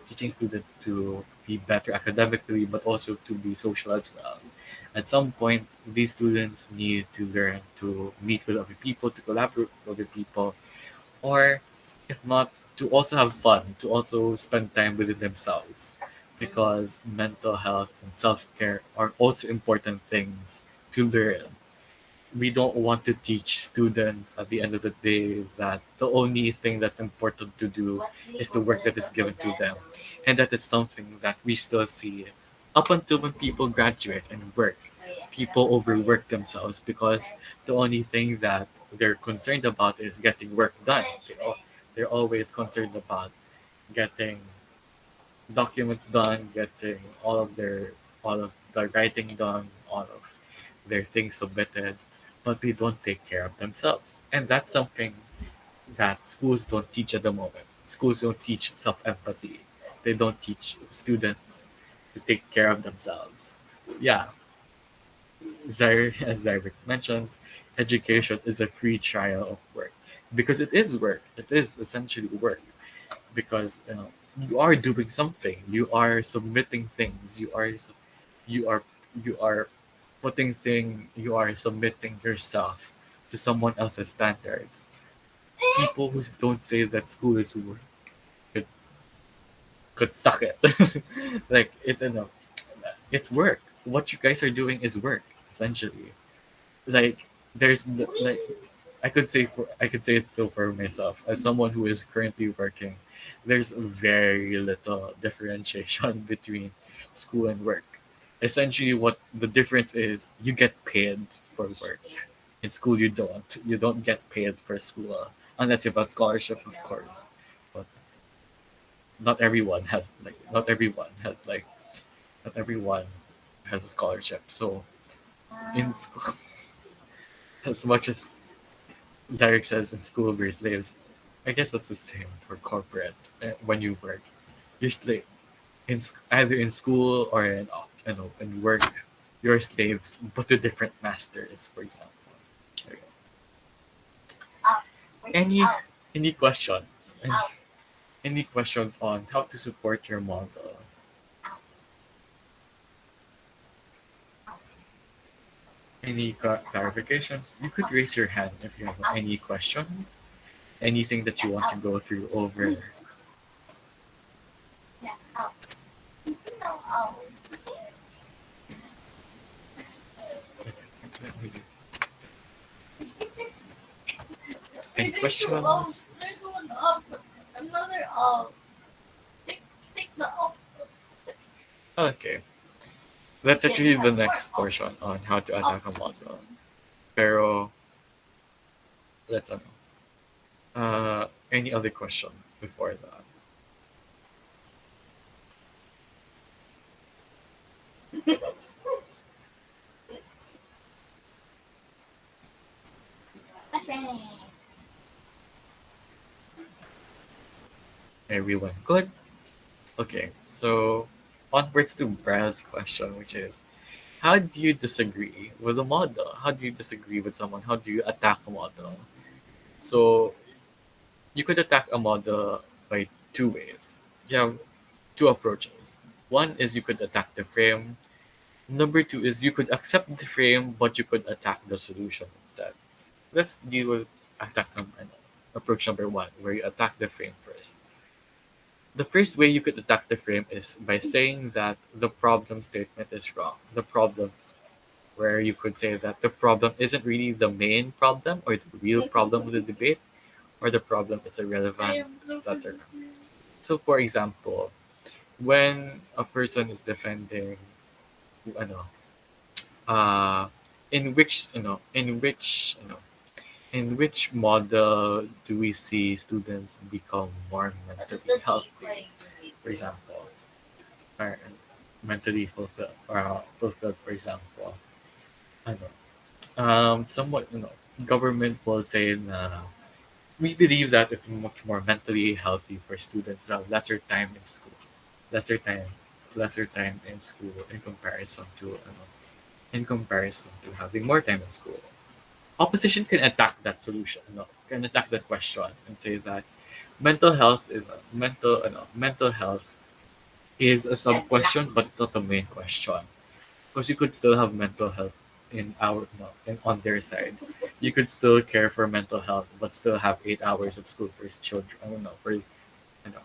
teaching students to be better academically, but also to be social as well. At some point, these students need to learn to meet with other people, to collaborate with other people, or if not, to also have fun, to also spend time within themselves. Because mental health and self care are also important things to learn. We don't want to teach students at the end of the day that the only thing that's important to do is the work that is given to them. And that is something that we still see up until when people graduate and work. People overwork themselves because the only thing that they're concerned about is getting work done. They're always concerned about getting documents done, getting all of the writing done, all of their things submitted, but they don't take care of themselves. And that's something that schools don't teach at the moment. Schools don't teach self empathy. They don't teach students to take care of themselves. Yeah, as Zaire mentions, education is a free trial of work because it is work. It is essentially work because you are doing something. You are submitting things. You are you are you are submitting yourself to someone else's standards. People who don't say that school is work could, could suck it. Like it's work. What you guys are doing is work essentially. Like like I could say it so for myself as someone who is currently working. There's very little differentiation between school and work. Essentially, what the difference is, you get paid for work. In school, you don't. You don't get paid for school. unless you have a scholarship, of course. But not everyone has like not everyone has like not everyone has a scholarship. So in school, as much as Derek says in school we're slaves, I guess that's the same for corporate. When you work, you're slave either in school or in work. You're slaves, but to different masters. For example, there you go. Any questions? Any, any questions on how to support your model? Any clarifications? You could raise your hand if you have any questions. Anything that you want to go through over. Any questions? There's one up. Another up. Take the up. Okay. That's actually the next portion on how to attack a model. Pero, let's ano. Any other questions before that? Everyone good? Okay, so onwards to Brad's question, which is how do you disagree with a model? How do you disagree with someone? How do you attack a model? So you could attack a model by two ways. You have two approaches. One is you could attack the frame. Number two is you could accept the frame, but you could attack the solution instead. Let's deal with attack approach number one, where you attack the frame first. The first way you could attack the frame is by saying that the problem statement is wrong. The problem, where you could say that the problem isn't really the main problem or the real problem of the debate, or the problem is irrelevant, etc. So, for example, when a person is defending, ano, uh, in which model do we see students become more mentally healthy? For example, or mentally fulfilled. For example, ano, somewhat, government will say na we believe that it's much more mentally healthy for students to have lesser time in school, lesser time, lesser time in school in comparison to having more time in school. Opposition can attack that solution, can attack that question and say that mental health is a sub question, but it's not the main question. Because you could still have mental health in our no, in, on their side. You could still care for mental health, but still have 8 hours of school for children. I don't know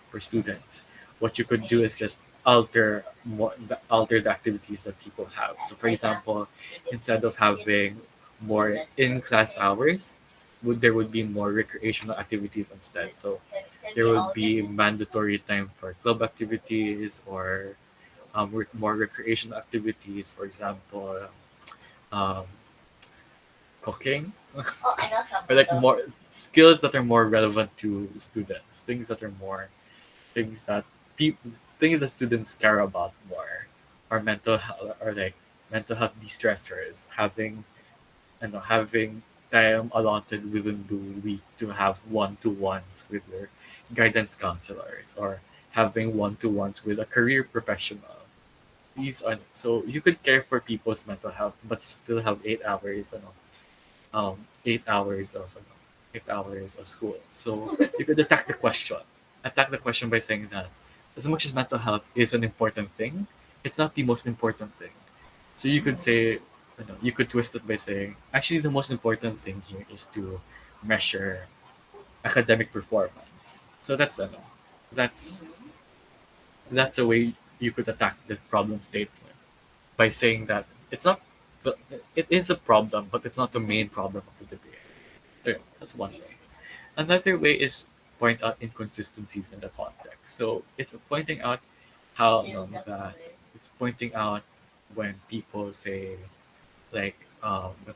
for students. What you could do is just alter the activities that people have. So, for example, instead of having more in-class hours, there would be more recreational activities instead. So there would be mandatory time for club activities or more recreational activities. For example, um, cooking, Oh, I know or something like though. more skills that are more relevant to students. Things that people things that students care about more, or mental health, or like mental health de-stressors, having time allotted within the week to have one-to-ones with your guidance counselors, or having one-to-ones with a career professional. These are so you could care for people's mental health but still have 8 hours, 8 hours of 8 hours of school. So you could attack the question by saying that as much as mental health is an important thing, it's not the most important thing. So you could say, you could twist it by saying, actually, the most important thing here is to measure academic performance. So that's that's a way you could attack the problem statement by saying that it's not, the, it is a problem, but it's not the main problem of the debate. So yeah, that's one way. Another way is point out inconsistencies in the context. So it's pointing out how that it's pointing out when people say when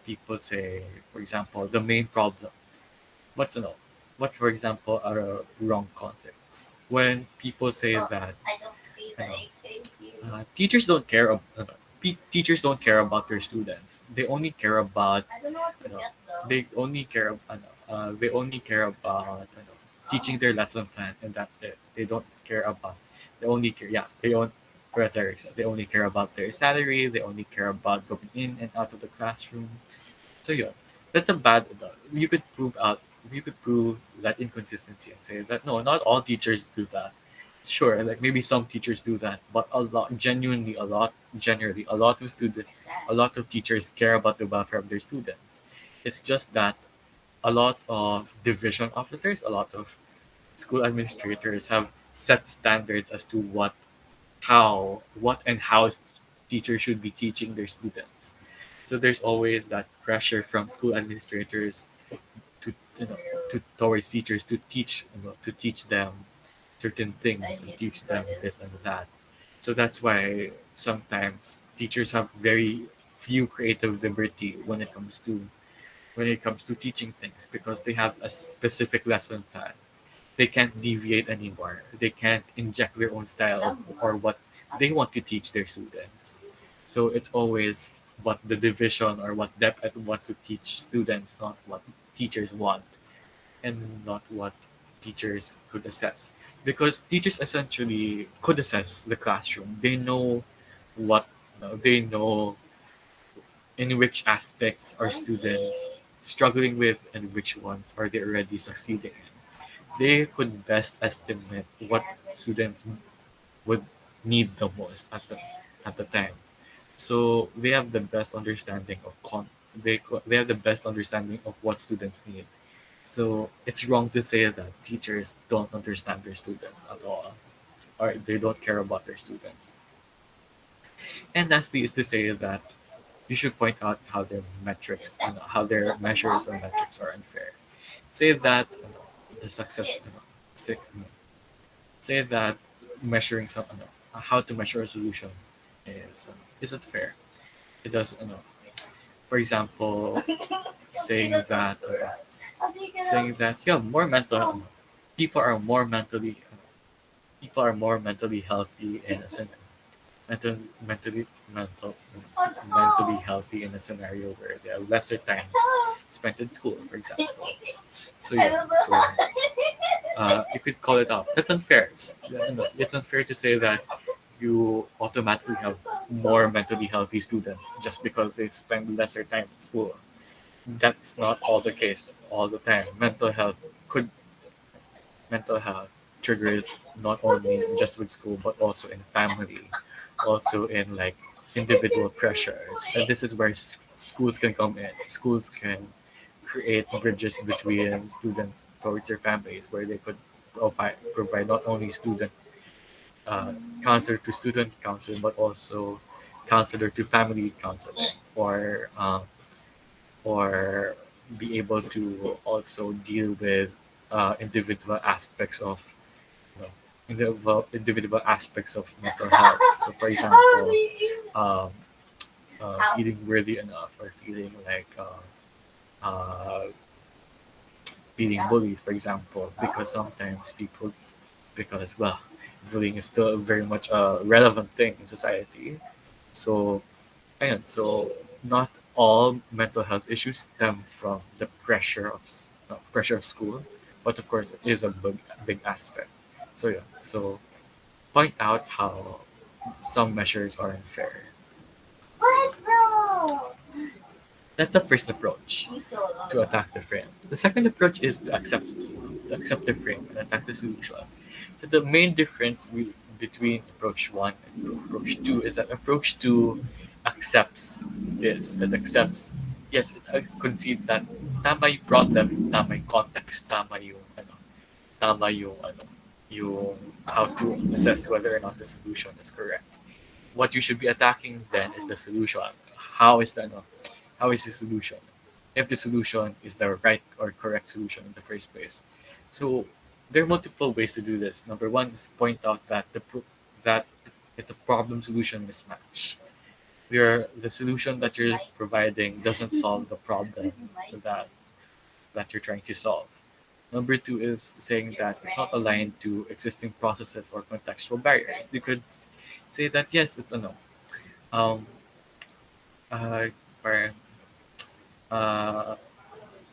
people say, for example, the main problem. What's what, for example, are wrong contexts. When people say Well, that, I don't see you the know, AK here. teachers don't care. Teachers don't care about their students. They only care about, I don't know what to you know, get though. they only care. They only care about, teaching their lesson plan, and that's it. They don't care about. They only care. Yeah, they don't. Correct, Eric said. They only care about their salary. They only care about going in and out of the classroom. So yeah, that's a bad. You could prove out. You could prove that inconsistency and say that no, not all teachers do that. Sure, like maybe some teachers do that, but a lot, genuinely, a lot, generally, a lot of students, a lot of teachers care about the welfare of their students. It's just that a lot of division officers, a lot of school administrators have set standards as to what and how teachers should be teaching their students. So there's always that pressure from school administrators to, you know, to towards teachers to teach, to teach them certain things I and need teach to try them this this. and that. So that's why sometimes teachers have very few creative liberty when it comes to teaching things because they have a specific lesson plan. They can't deviate anymore. They can't inject their own style of, or what they want to teach their students. So it's always what the division or what depth wants to teach students, not what teachers want, and not what teachers could assess. Because teachers essentially could assess the classroom. They know what, they know in which aspects are students struggling with and which ones are they already succeeding in. They could best estimate what students would need the most at the time. So they have the best understanding of they have the best understanding of what students need. So it's wrong to say that teachers don't understand their students at all, or they don't care about their students. And lastly is to say that you should point out how their metrics and how Is their that the measures or bumper? metrics are unfair. Say that, the success, say, say that measuring some, how to measure a solution isn't fair. It does, for example, saying that How do you get up? saying that yeah, more mental, people are more mentally people are more mentally healthy in a mental, mentally mental Oh mentally no! healthy in a scenario where they have lesser time spent in school, for example. So I yeah, don't so know. you could call it out. That's unfair. Yeah, no, it's unfair to say that you automatically have more mentally healthy students just because they spend lesser time in school. That's not all the case all the time. Could mental health triggers not only just with school but also in family, also in like individual pressures. And this is where schools can come in. Schools can create bridges between students towards their families where they could provide not only student counselor to student counseling but also counselor to family counseling, or be able to also deal with individual aspects of, individual aspects of mental health. So, for example, um, How? feeling worthy enough, or feeling like feeling bullied, for example, because sometimes people, because well, bullying is still very much a relevant thing in society. So, and so not all mental health issues stem from the pressure of school, but of course it is a big aspect. So yeah, so point out how some measures are unfair. So What, yeah, bro? that's the first approach He's so to long. attack the frame. The second approach is to accept the frame and attack the solution. So the main difference between approach one and approach two is that approach two accepts this. It accepts, yes, it concedes that tama yung problem, tama yung context, tama yung how to assess whether or not the solution is correct. What you should be attacking then is the solution. How is the how is the solution? If the solution is the right or correct solution in the first place. So there are multiple ways to do this. Number one is to point out that that it's a problem solution mismatch. The solution that you're providing doesn't solve the problem that that you're trying to solve. Number two is saying that it's not aligned to existing processes or contextual barriers. You could say that yes, it's a no. Um, uh, or uh,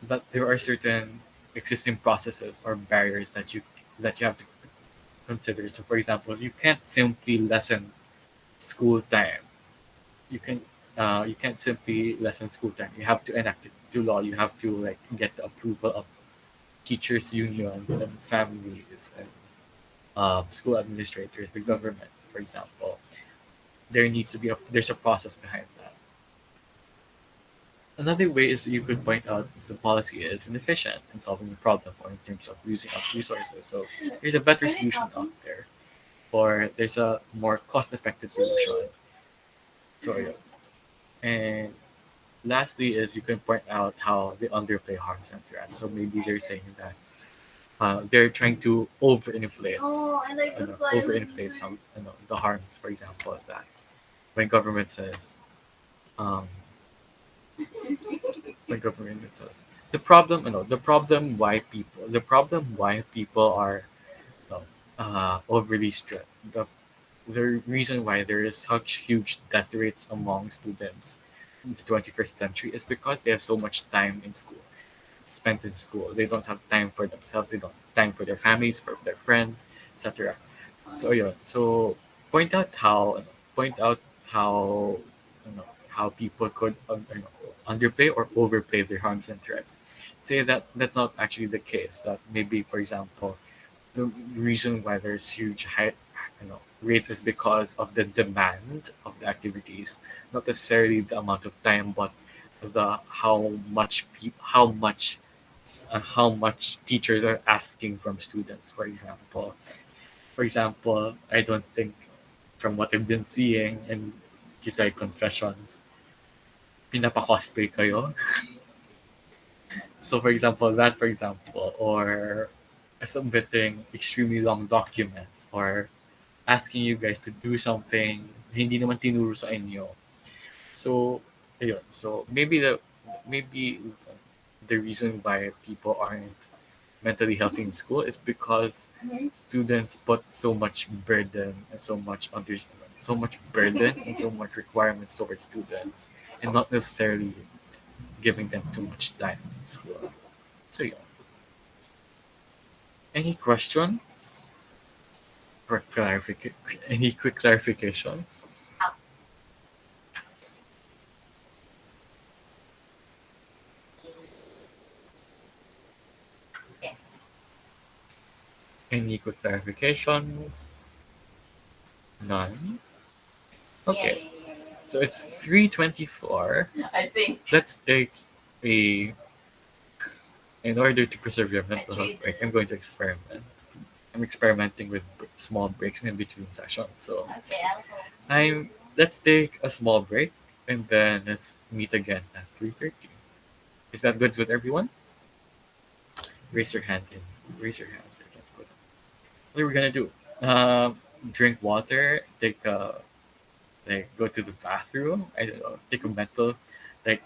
that there are certain existing processes or barriers that you have to consider. So, for example, you can't simply lessen school time. You can't simply lessen school time. You have to enact it to law. You have to like get the approval of teachers' unions and families and school administrators, the government, for example. There's a process behind that. Another way is you could point out the policy is inefficient in solving the problem or in terms of using up resources. So there's a better solution out there, or there's a more cost-effective solution. So yeah. And lastly is you can point out how the underplay harms and threats. So maybe they're saying that they're trying to Oh, I like the fly. overinflate some the harms. For example, that when government says um, when government says the problem why people are you know, overly stressed. The reason why there is such huge death rates among students in the 21st century is because they have so much time in school, spent in school. They don't have time for themselves. They don't have time for their families, for their friends, etc. So yeah, so point out how point out how how people could underplay or overplay their harms and threats. Say that that's not actually the case. That maybe, for example, the reason why there's huge high rates is because of the demand of the activities, not necessarily the amount of time, but the how much teachers are asking from students. For example, I don't think from what I've been seeing in Kisai Confessions, pinapa-cosplay kayo. So for example, or submitting extremely long documents or asking you guys to do something hindi naman tinuro sa inyo. So, ayun. So, maybe the reason why people aren't mentally healthy in school is because students put so much burden and so much burden and so much requirements towards students and not necessarily giving them too much time in school. So yeah. Any questions or any quick clarifications? Any quick clarifications? None. Okay. So it's 3:24. I think. Let's take a in order to preserve your mental health break, I'm going to experiment. I'm experimenting with small breaks in between sessions. So Okay, I'll go. I'm let's take a small break and then let's meet again at 3:30. Is that good with everyone? Raise your hand in. Raise your hand. That's good. What are we gonna do? Um, Drink water. Take a go to the bathroom. I don't know. Take a mental like.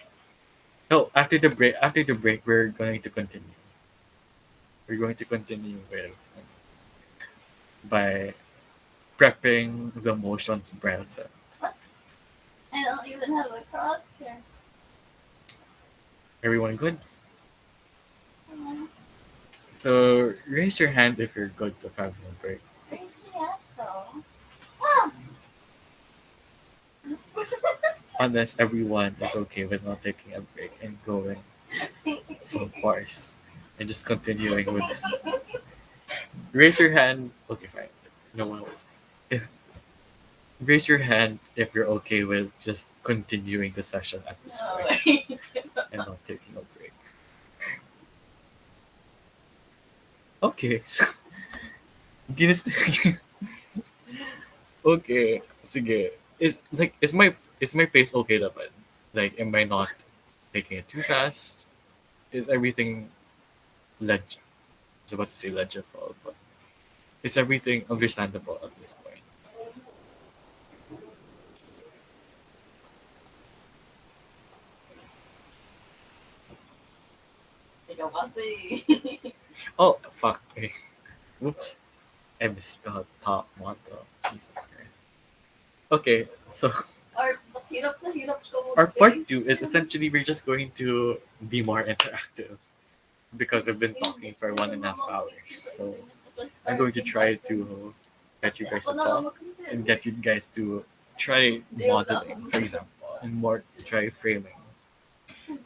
No, after the break. After the break, we're going to continue. We're going to continue with by prepping the motions present. What? I don't even have a cross here. Everyone good? Mm, So raise your hand if you're good to 5 minute break. Where's he at though? Ah! Unless everyone is okay with not taking a break and going full course and just continuing with this. Raise your hand. Okay, fine. No one. If raise your hand if you're okay with just continuing the session at this No point way. and not taking a break. Okay. Ginis okay. Sige. Is my pace okay naman? Like am I not taking it too fast? Is everything leg I was about to say legible, but is everything understandable at this point? Ikaw kasi. Oh, fuck. Whoops. I misspelled top model. Jesus Christ. Okay, so Or ba't hirap na hirap ka our part mag-face? two is essentially we're just going to be more interactive because we've been talking for 1.5 hours. So I'm going to try to get you guys Ako to na lang talk magsasabi. and get you guys to try Hindi, wala modeling, akong for example, and more to try framing.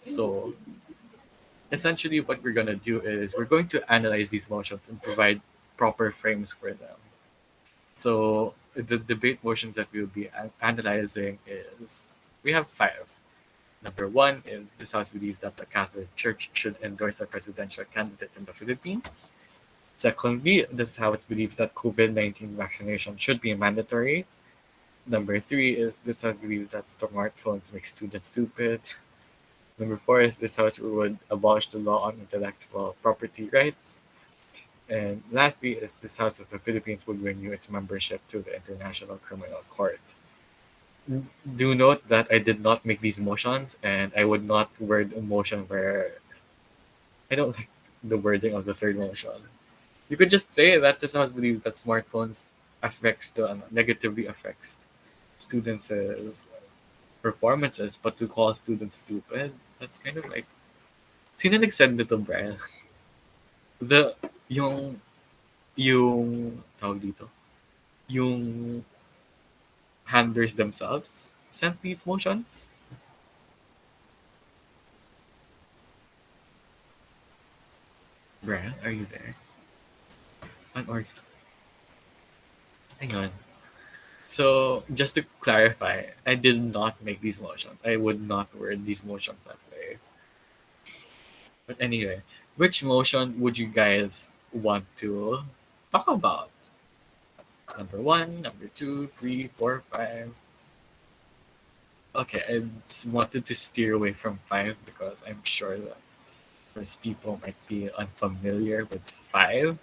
So essentially, what we're gonna do is we're going to analyze these motions and provide proper frames for them. So the debate motions that we'll be analyzing is we have five. Number one is this House believes that the Catholic Church should endorse a presidential candidate in the Philippines. Secondly, this House believes that COVID-19 vaccination should be mandatory. Number three is this House believes that smartphones make students stupid. Number four is this House would abolish the law on intellectual property rights. And lastly is this House of the Philippines would renew its membership to the International Criminal Court. Do note that I did not make these motions, and I would not word a motion where I don't like the wording of the third motion. You could just say that this house believes that smartphones affects the negatively affects students' performances, but to call students stupid, that's kind of like sino nag-send nito, Brian? The yung yung tawag dito, yung handlers themselves sent these motions. Brian, are you there? Or hang on. So just to clarify, I did not make these motions. I would not word these motions that way. But anyway, which motion would you guys want to talk about? Number one, number two, three, four, five. Okay, I wanted to steer away from five because I'm sure that most people might be unfamiliar with five.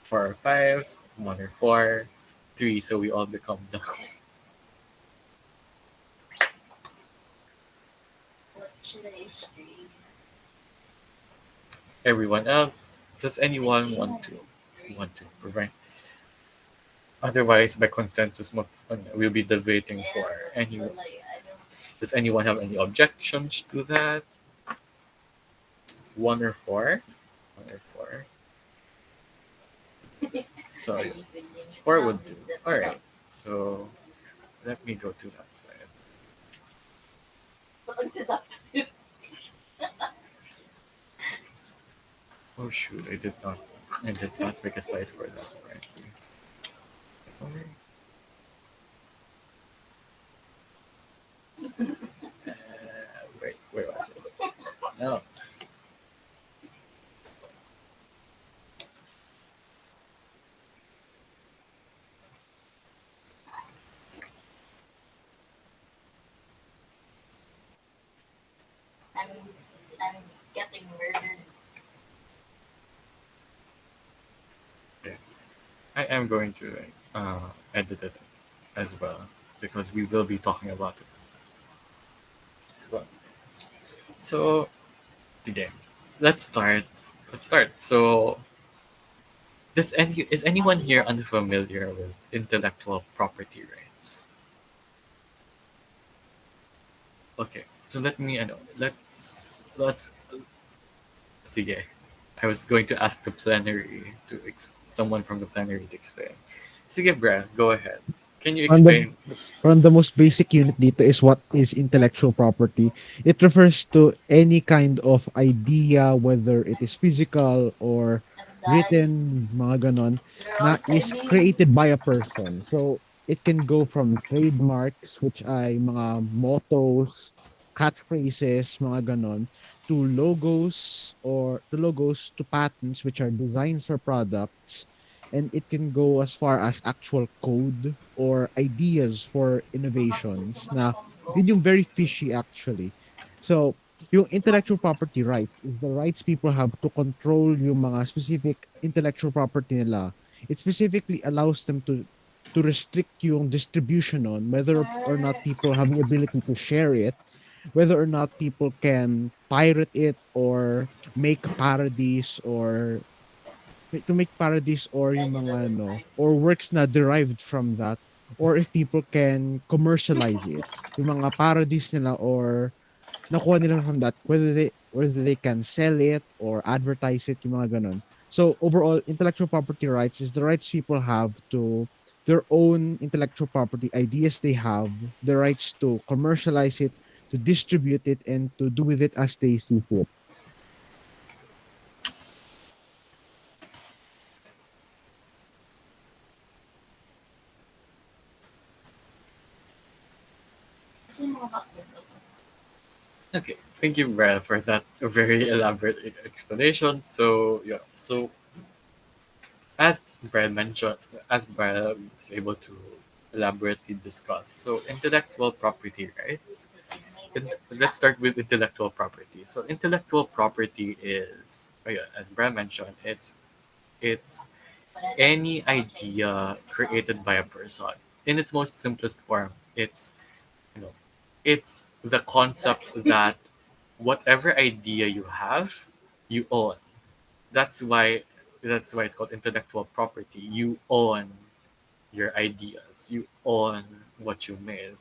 Four or five, one or four, three, so we all become the What should I stream? everyone else. Does anyone want to provide? Otherwise, by consensus, we'll be debating for any. But like, I don't Does anyone have any objections to that? One or four? One or four. So are you feeling four would do. numbs that All right. numbs? So let me go to that slide. Pag sa dapat Oh shoot! I did not. I did not make a slide for that. Right. Wait, where was it? No. I'm I'm getting murdered. Okay. I am going to edit it as well because we will be talking about it as well. So the game. Let's start. Let's start. So is anyone here unfamiliar with intellectual property rights? Okay, so let me ano, let's sige. I was going to ask the plenary to someone from the plenary to explain. Sige, Brad, go ahead. Can you On the explain? on the most basic unit dito is what is intellectual property. It refers to any kind of idea, whether it is physical or I'm dying. written, mga ganon, They're all na is timing. created by a person. So, it can go from trademarks, which ay mga mottos, catchphrases, mga ganon, to logos, to patents, which are designs for products, and it can go as far as actual code or ideas for innovations na yun yung very fishy actually. So, yung intellectual property rights is the rights people have to control yung mga specific intellectual property nila. It specifically allows them to to restrict yung distribution on, whether or not people have the ability to share it, whether or not people can pirate it or make parodies or to make parodies or yung mga ano or works na derived from that, or if people can commercialize it, yung mga parodies nila or nakuha nila from that, whether they can sell it or advertise it, yung mga ganon. So overall, intellectual property rights is the rights people have to their own intellectual property ideas they have, the rights to commercialize it, to distribute it, and to do with it as they see fit. Sino mga bakit? Okay, thank you, Brad, for that very elaborate explanation. So yeah, so as Brad mentioned, as Brad was able to elaborately discuss, so intellectual property rights. Let's start with intellectual property. So intellectual property is, oh yeah, as Brad mentioned, it's any idea created by a person. In its most simplest form, you know, it's the concept that whatever idea you have, you own. That's why it's called intellectual property. You own your ideas. You own what you made.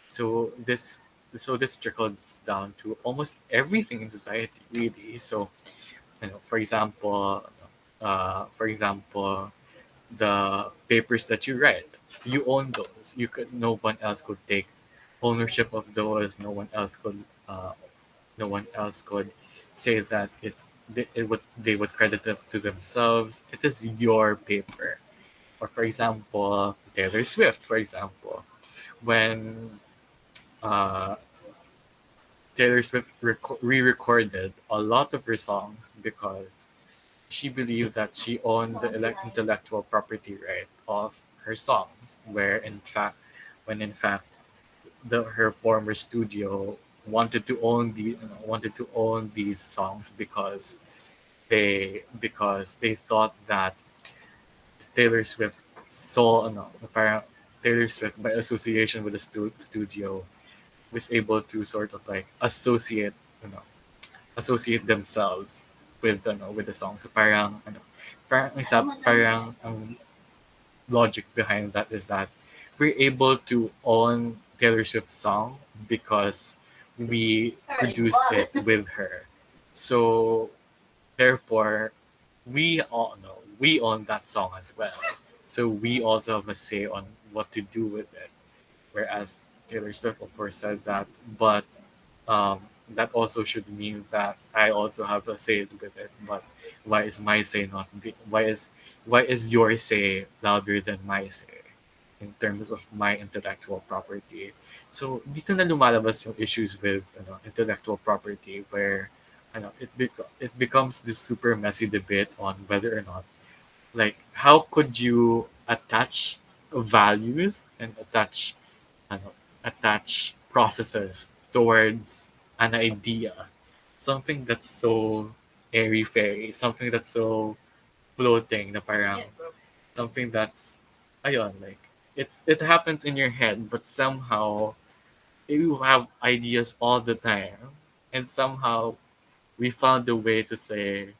So this trickles down to almost everything in society, really. So for example, the papers that you write, you own those. You could No one else could take ownership of those. No one else could say that they would credit it to themselves. It is your paper. Or for example, Taylor Swift, for example, when uh, Taylor Swift re-recorded a lot of her songs because she believed that she owned the intellectual property right of her songs, when in fact her former studio wanted to own these songs because they thought that Taylor Swift saw no, parang Taylor Swift by association with the studio was able to sort of like you know associate themselves with the song. So parang ang logic behind that is that we're able to own Taylor Swift's song because we produced it with her. So therefore, we own that song as well. So we also have a say on what to do with it. Whereas Taylor Swift, of course, said that, but um, that also should mean that I also have a say with it. But why is my say not? Why is your say louder than my say in terms of my intellectual property? So dito na lumalabas yung issues with intellectual property where it becomes this super messy debate on whether or not, like, how could you attach values and ano, attach processes towards an idea, something that's so airy fairy, something that's so floating na parang something that's ayun, like it happens in your head, but somehow you have ideas all the time, and somehow we found a way to say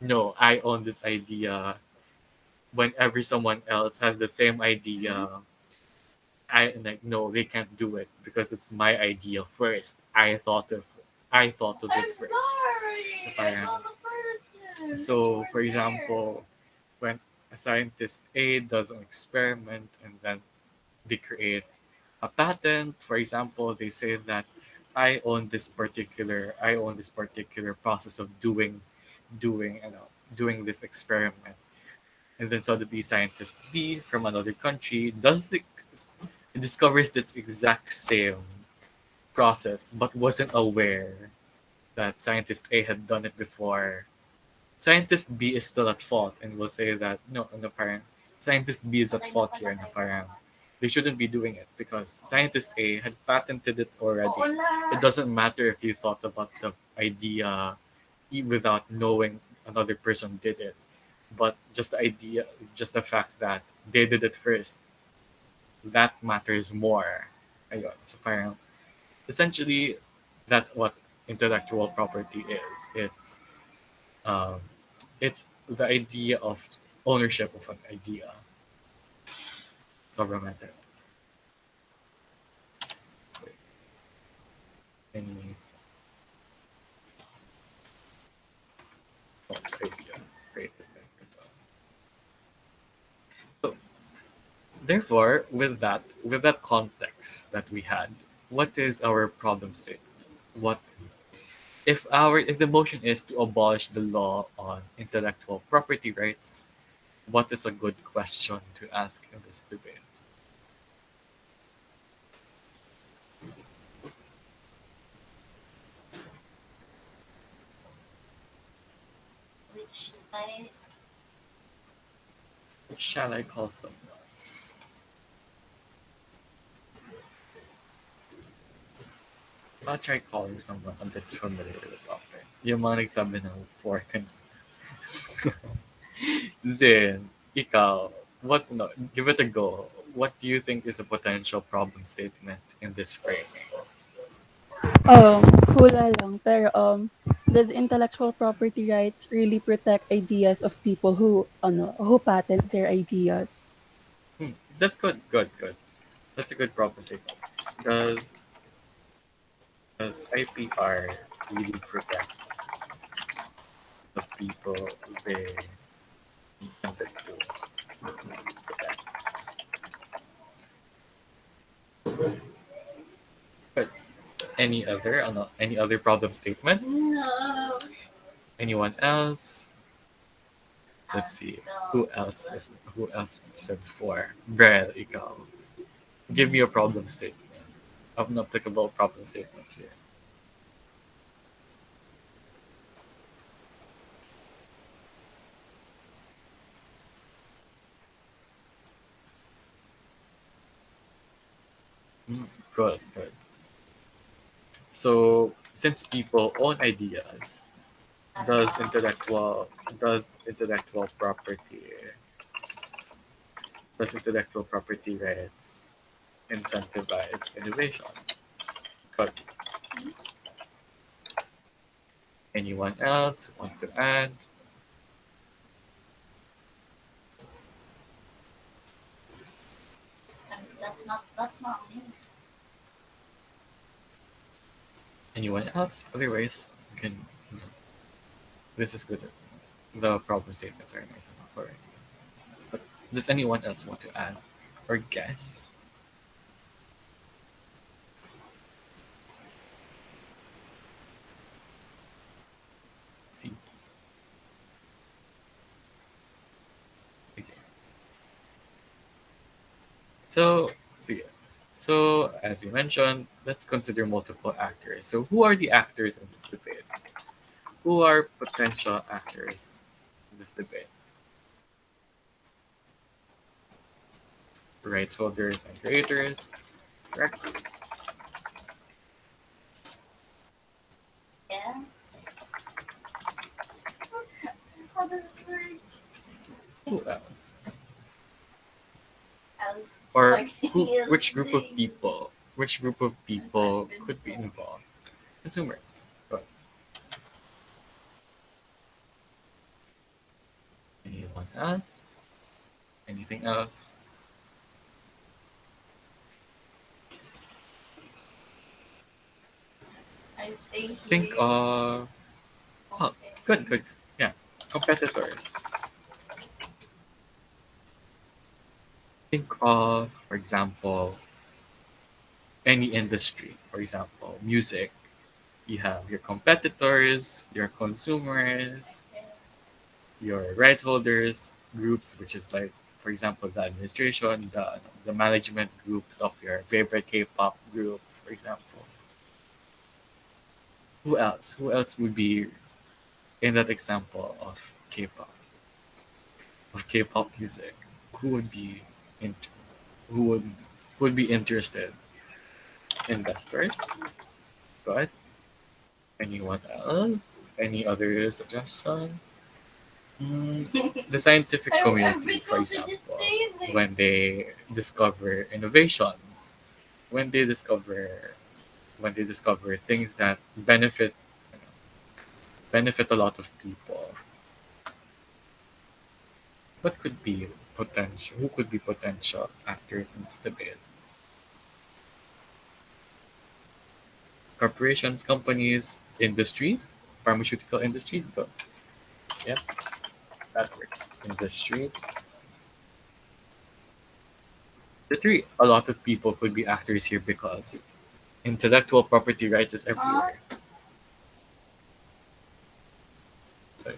no, I own this idea whenever someone else has the same idea. I like no, they can't do it because it's my idea first. I thought of I'm it first. sorry. I Parang, saw the person. so, You for were there. example, when a scientist A does an experiment and then they create a patent, for example, they say that I own this particular process of doing this experiment. And then suddenly scientist B from another country discovers this exact same process but wasn't aware that scientist A had done it before. Scientist B is still at fault and will say that no, parang scientist B is at fault here na parang they shouldn't be doing it because scientist A had patented it already. Oo na. It doesn't matter if you thought about the idea without knowing another person did it, but just the idea, just the fact that they did it first that matters more. Ayun. So parang, essentially, that's what intellectual property is. Um, it's the idea of ownership of an idea. Sobrang matter. Any idea. Great. So therefore, with that context that we had, what is our problem statement? What if the motion is to abolish the law on intellectual property rights? What is a good question to ask in this debate? Which side? Shall I call someone? I'll try calling someone a bit familiar with the topic. Yung mga nagsabi ng fork and Zin, ikaw, what no, give it a go. What do you think is a potential problem statement in this framing? Hula lang. Pero, does intellectual property rights really protect ideas of people who patent their ideas? That's good, good, good. That's a good problem statement. Does does IPR really protect the people they intended to protect? Good. Any other problem statements? No. Anyone else? Let's see. No. Who else said before? Brel, ikaw. Give me a problem statement. An applicable problem statement here. Good, good. So since people own ideas, does intellectual does intellectual property does intellectual property rights incentivize innovation? Good. Anyone else wants to add? And that's not me. Anyone else? Otherwise, you can. This is good. The problem statements are nice enough already. But does anyone else want to add or guess? See. Okay. So, so as we mentioned, let's consider multiple actors. So who are the actors in this debate? Who are potential actors in this debate? Rights holders and creators, correct? Yeah. How does it work? Who else? I was Or like, which group of people? Which group of people could be involved? Consumers. But anyone else? Anything else? I stay Think here. of oh, good, good. Yeah, competitors. Think of, for example, any industry. For example, music. You have your competitors, your consumers, your rights holders groups, which is like, for example, the administration, the management groups of your favorite K-pop groups, for example. Who else? Who else would be in that example of K-pop, of K-pop music? Who would be in, who would be interested? Investors, but anyone else? Any other suggestion? Mm, the scientific I've community, been for told to just example, stay there. when they discover innovations, when they discover when they discover things that benefit a lot of people, what could be potential? Who could be potential actors in this debate? Corporations, companies, industries, pharmaceutical industries. But yeah, that works. Industries. Literally, a lot of people could be actors here because intellectual property rights is Huh? everywhere. So,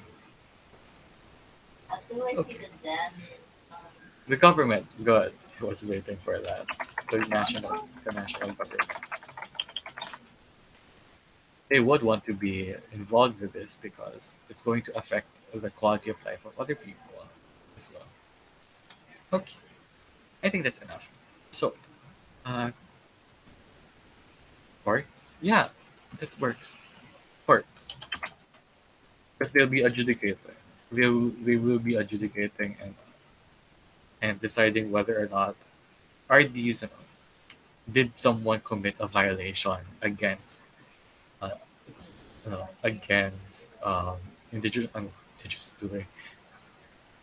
How do I see okay. the damn The government, good. I was waiting for that. console? The national government. They would want to be involved with this because it's going to affect the quality of life of other people as well. Okay, I think that's enough. So, uh, courts, yeah, that works. Courts, because they'll be adjudicating. They will be adjudicating and deciding whether or not are these did someone commit a violation against uh, against indigenous doing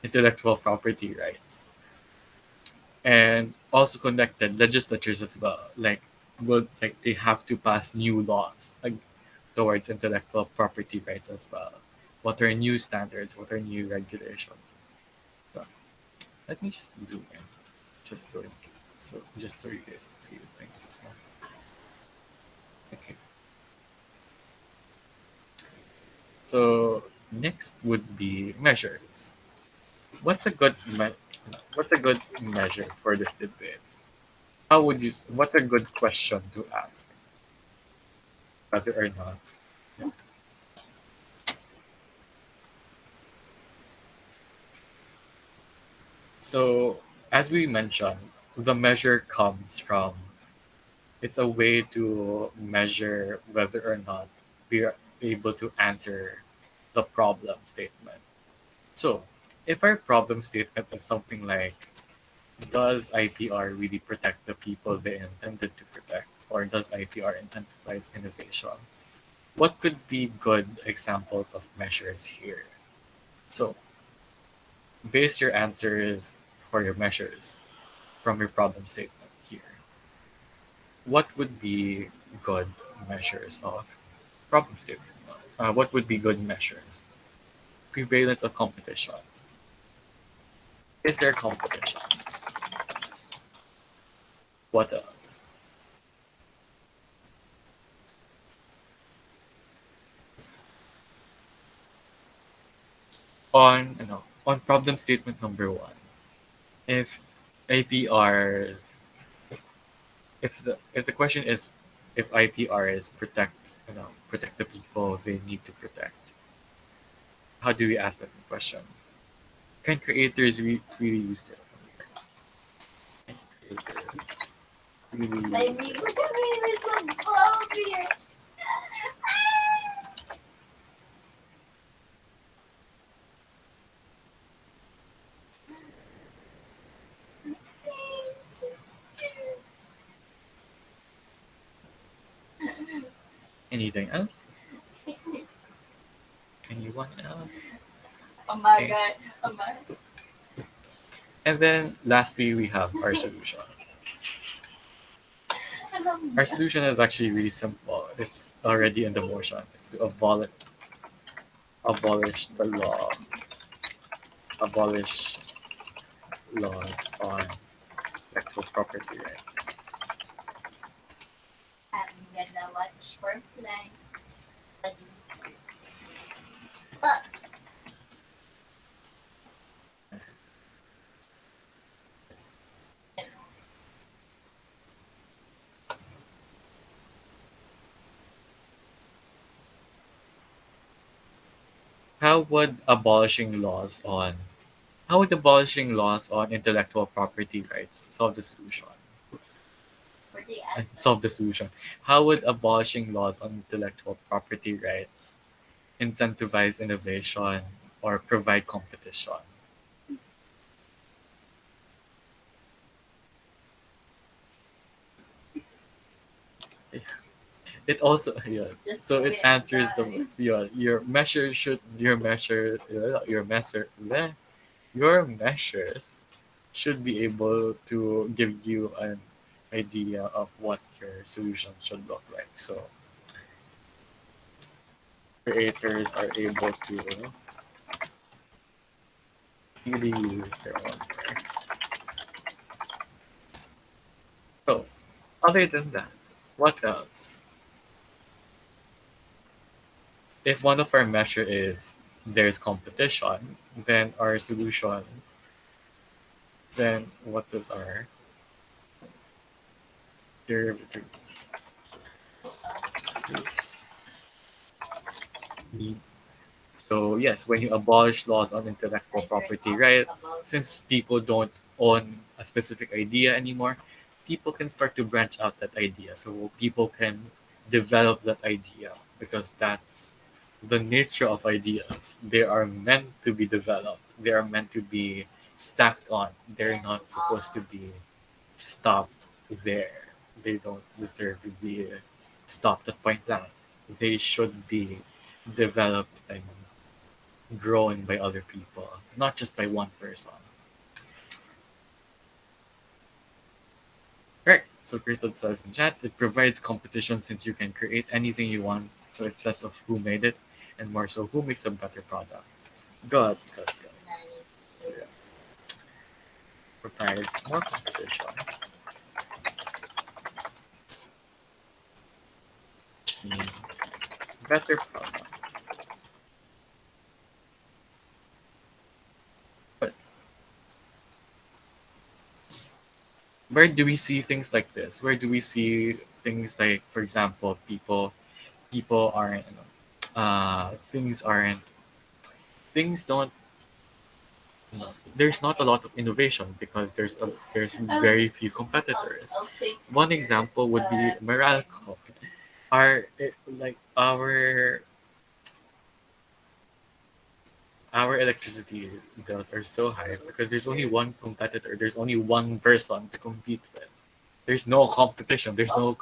intellectual property rights, and also connected legislatures as well. Like they have to pass new laws towards intellectual property rights as well. What are new standards? What are new regulations? So, let me just zoom in, just so you guys see the things. Okay. So next would be measures. What's a good what's a good measure for this debate? What's a good question to ask, whether or not? So as we mentioned, the measure comes from it's a way to measure whether or not we are able to answer the problem statement. So if our problem statement is something like, does IPR really protect the people they intended to protect, or does IPR incentivize innovation? What could be good examples of measures here? So, base your answers for your measures from your problem statement here. What would be good measures of problem statement? What would be good measures? Prevalence of competition. Is there competition? What else? On problem statement number one, if IPRs, if the question is if IPRs protect the people they need to protect, how do we ask that question? Can creators really use it? Can creators really I use mean, it? look at me, little blob here. Anything else? Anyone else? Oh my Okay. god. Oh my. And then lastly, we have our solution. I love Our that. solution is actually really simple. It's already in the motion. It's to abolish the law, abolish laws on intellectual property rights. I'm gonna watch for flanks. But How would abolishing laws on how would abolishing laws on intellectual property rights solve the solution? for the Solve the solution. How would abolishing laws on intellectual property rights incentivize innovation or provide competition. It also yeah. Just So it quit, answers the guys. yeah, your measures should be able to give you an idea of what your solution should look like. So creators are able to really use their own work. So other than that, what else? If one of our measure is there's competition, then our solution, then what does our derivative mean? So yes, when you abolish laws on intellectual property rights, since people don't own a specific idea anymore, people can start to branch out that idea. So people can develop that idea because that's the nature of ideas. They are meant to be developed. They are meant to be stacked on. They're not supposed to be stopped there. They don't deserve to be stopped at point blank. They should be developed and grown by other people, not just by one person. Right. So Crystal says in chat, it provides competition since you can create anything you want. So it's less of who made it and more so who makes a better product. Good, good, good. So yeah, provides more competition, which means better products. But where do we see things like this? Where do we see things like, for example, people aren't, things don't no, there's not a lot of innovation because there's very few competitors. I'll take One example would be Meralco. Our like our electricity bills are so high because there's only one competitor. There's only one person to compete with. There's no competition. There's no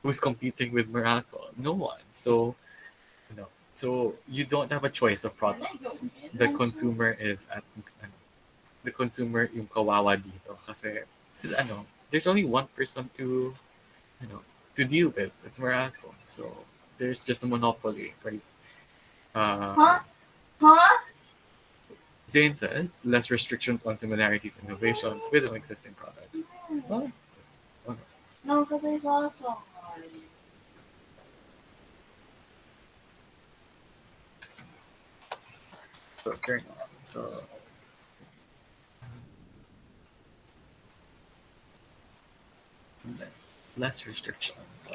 who's competing with Meralco. No one. So no. So you don't have a choice of products. The consumer is at the consumer yung kawawa dito kasi sila there's only one person to to deal with. It's Meralco. So there's just a monopoly, right? Huh? Huh? Zane says less restrictions on similarities and innovations with an existing products. Well, okay. No, because I saw someone. So turn on. So less restrictions.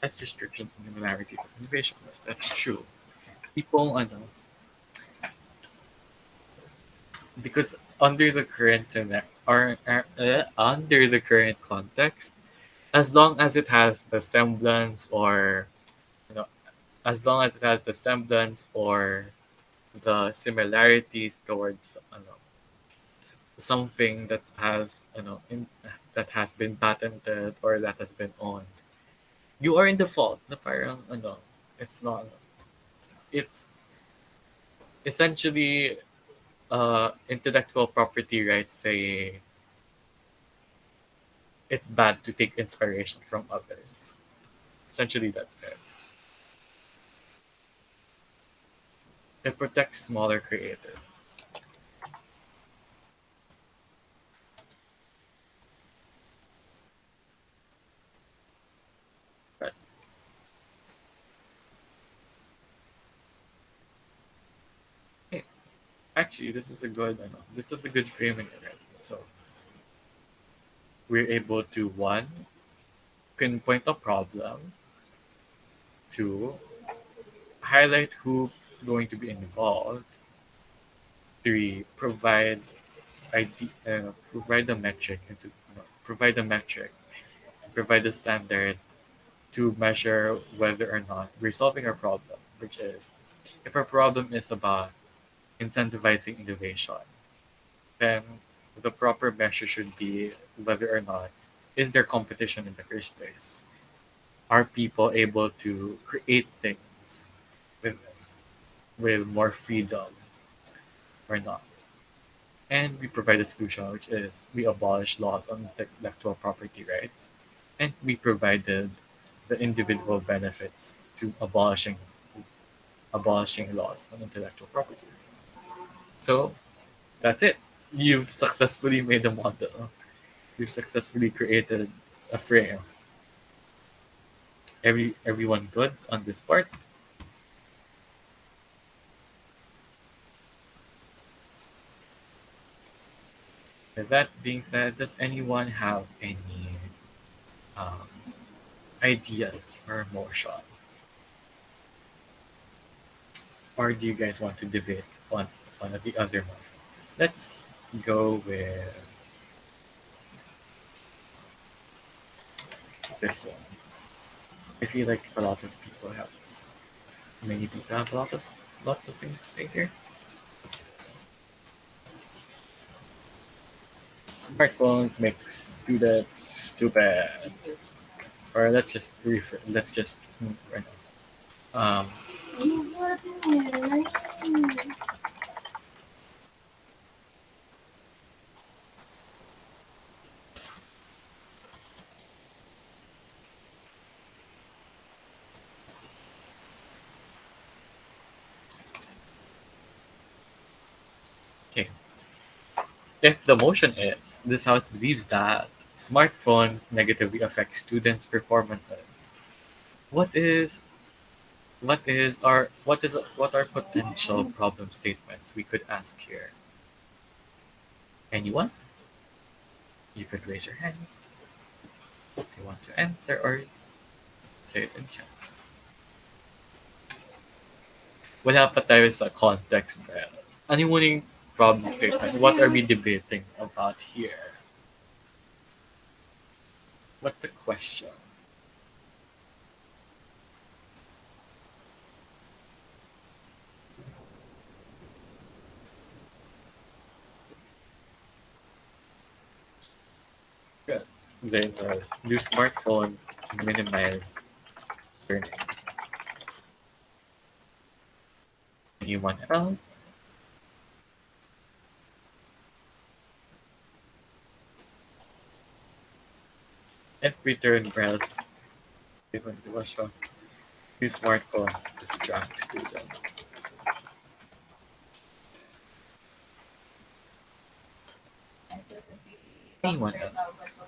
Less restrictions on similarities and innovations. That's true. People, I know, because under the current under the current context, as long as it has the semblance or you know as long as it has the semblance or the similarities towards something that has that has been patented or that has been owned, you are in default na parang it's not it's essentially intellectual property rights say it's bad to take inspiration from others. Essentially, that's it. It protects smaller creators. But hey, actually, this is a good framing already. So we're able to one pinpoint a problem, two highlight who's going to be involved, three provide provide a metric, provide a metric provide a standard to measure whether or not we're solving a problem, which is if our problem is about incentivizing innovation, then the proper measure should be whether or not is there competition in the first place. Are people able to create things with more freedom or not? And we provide a solution, which is we abolish laws on intellectual property rights, and we provided the individual benefits to abolishing laws on intellectual property rights. So that's it. You've successfully made a model. You've successfully created a frame. Everyone good on this part? With that being said, does anyone have any um, ideas or motion? Or do you guys want to debate one of the other one? Let's go with this one. I feel like a lot of people have this. Many people have lots of things to say here. Smartphones make students stupid. Or let's just move right now. He's sweating it. Okay. If the motion is this house believes that smartphones negatively affect students' performances, what is what are potential problem statements we could ask here? Anyone? You could raise your hand if you want to answer or say it in chat. Wala pa tayo sa context, Bel. Ano yung muling problem statement? What are we debating about here? What's the question? Good. Then do smartphones minimize learning? Anyone else? If return Brel's statement was wrong, do smartphones distract students? Anyone else?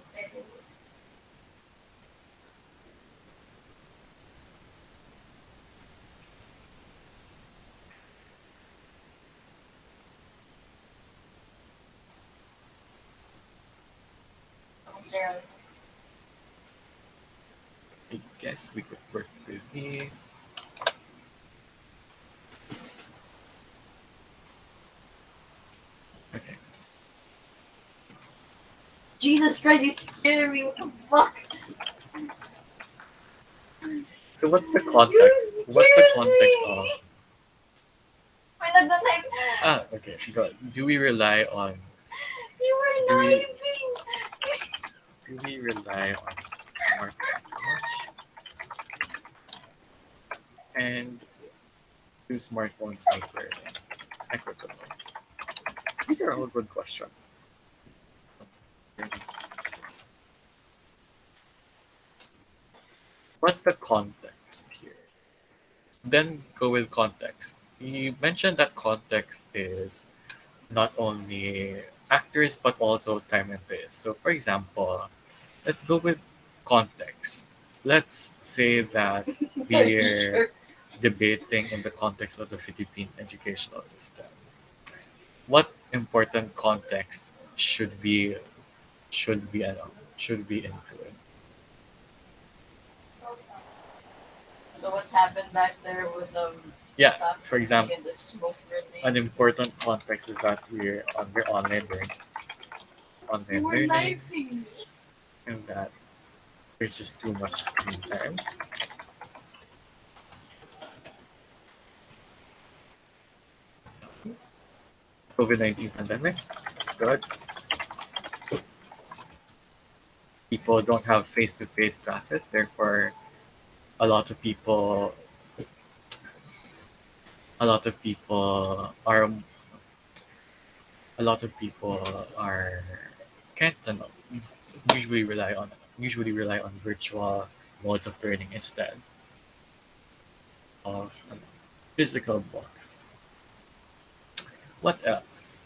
Zero. I guess we could work with these. Okay. Jesus Christ, he's scaring me. What the fuck? So what's the context? What's the context of? Wait, like, Okay, go. Do we rely on you were Do we- knifing. do we rely on smartphones too much? And do smartphones make learning equitable? These are all good questions. What's the context here? Then go with context. You mentioned that context is not only actors but also time and place. So, for example, let's go with context. Let's say that Are you we're sure? debating in the context of the Philippine educational system. What important context should be should be included? So what happened back there with Yeah, Stop for example, and the smoke grenade? an important context is that we're online You were learning, knifing me. and that There's just too much screen time. COVID-19 pandemic. Good. People don't have face-to-face classes, therefore a lot of people a lot of people are a lot of people are can't usually rely on virtual modes of learning instead of physical books. What else?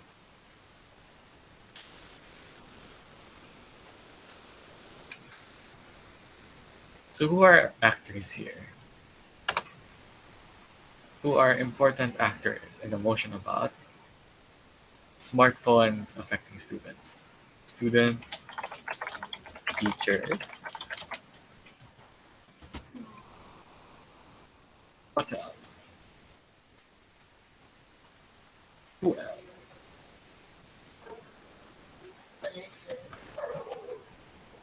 So who are actors here? Who are important actors in the motion about smartphones affecting students? Students, teachers. What else? Who else?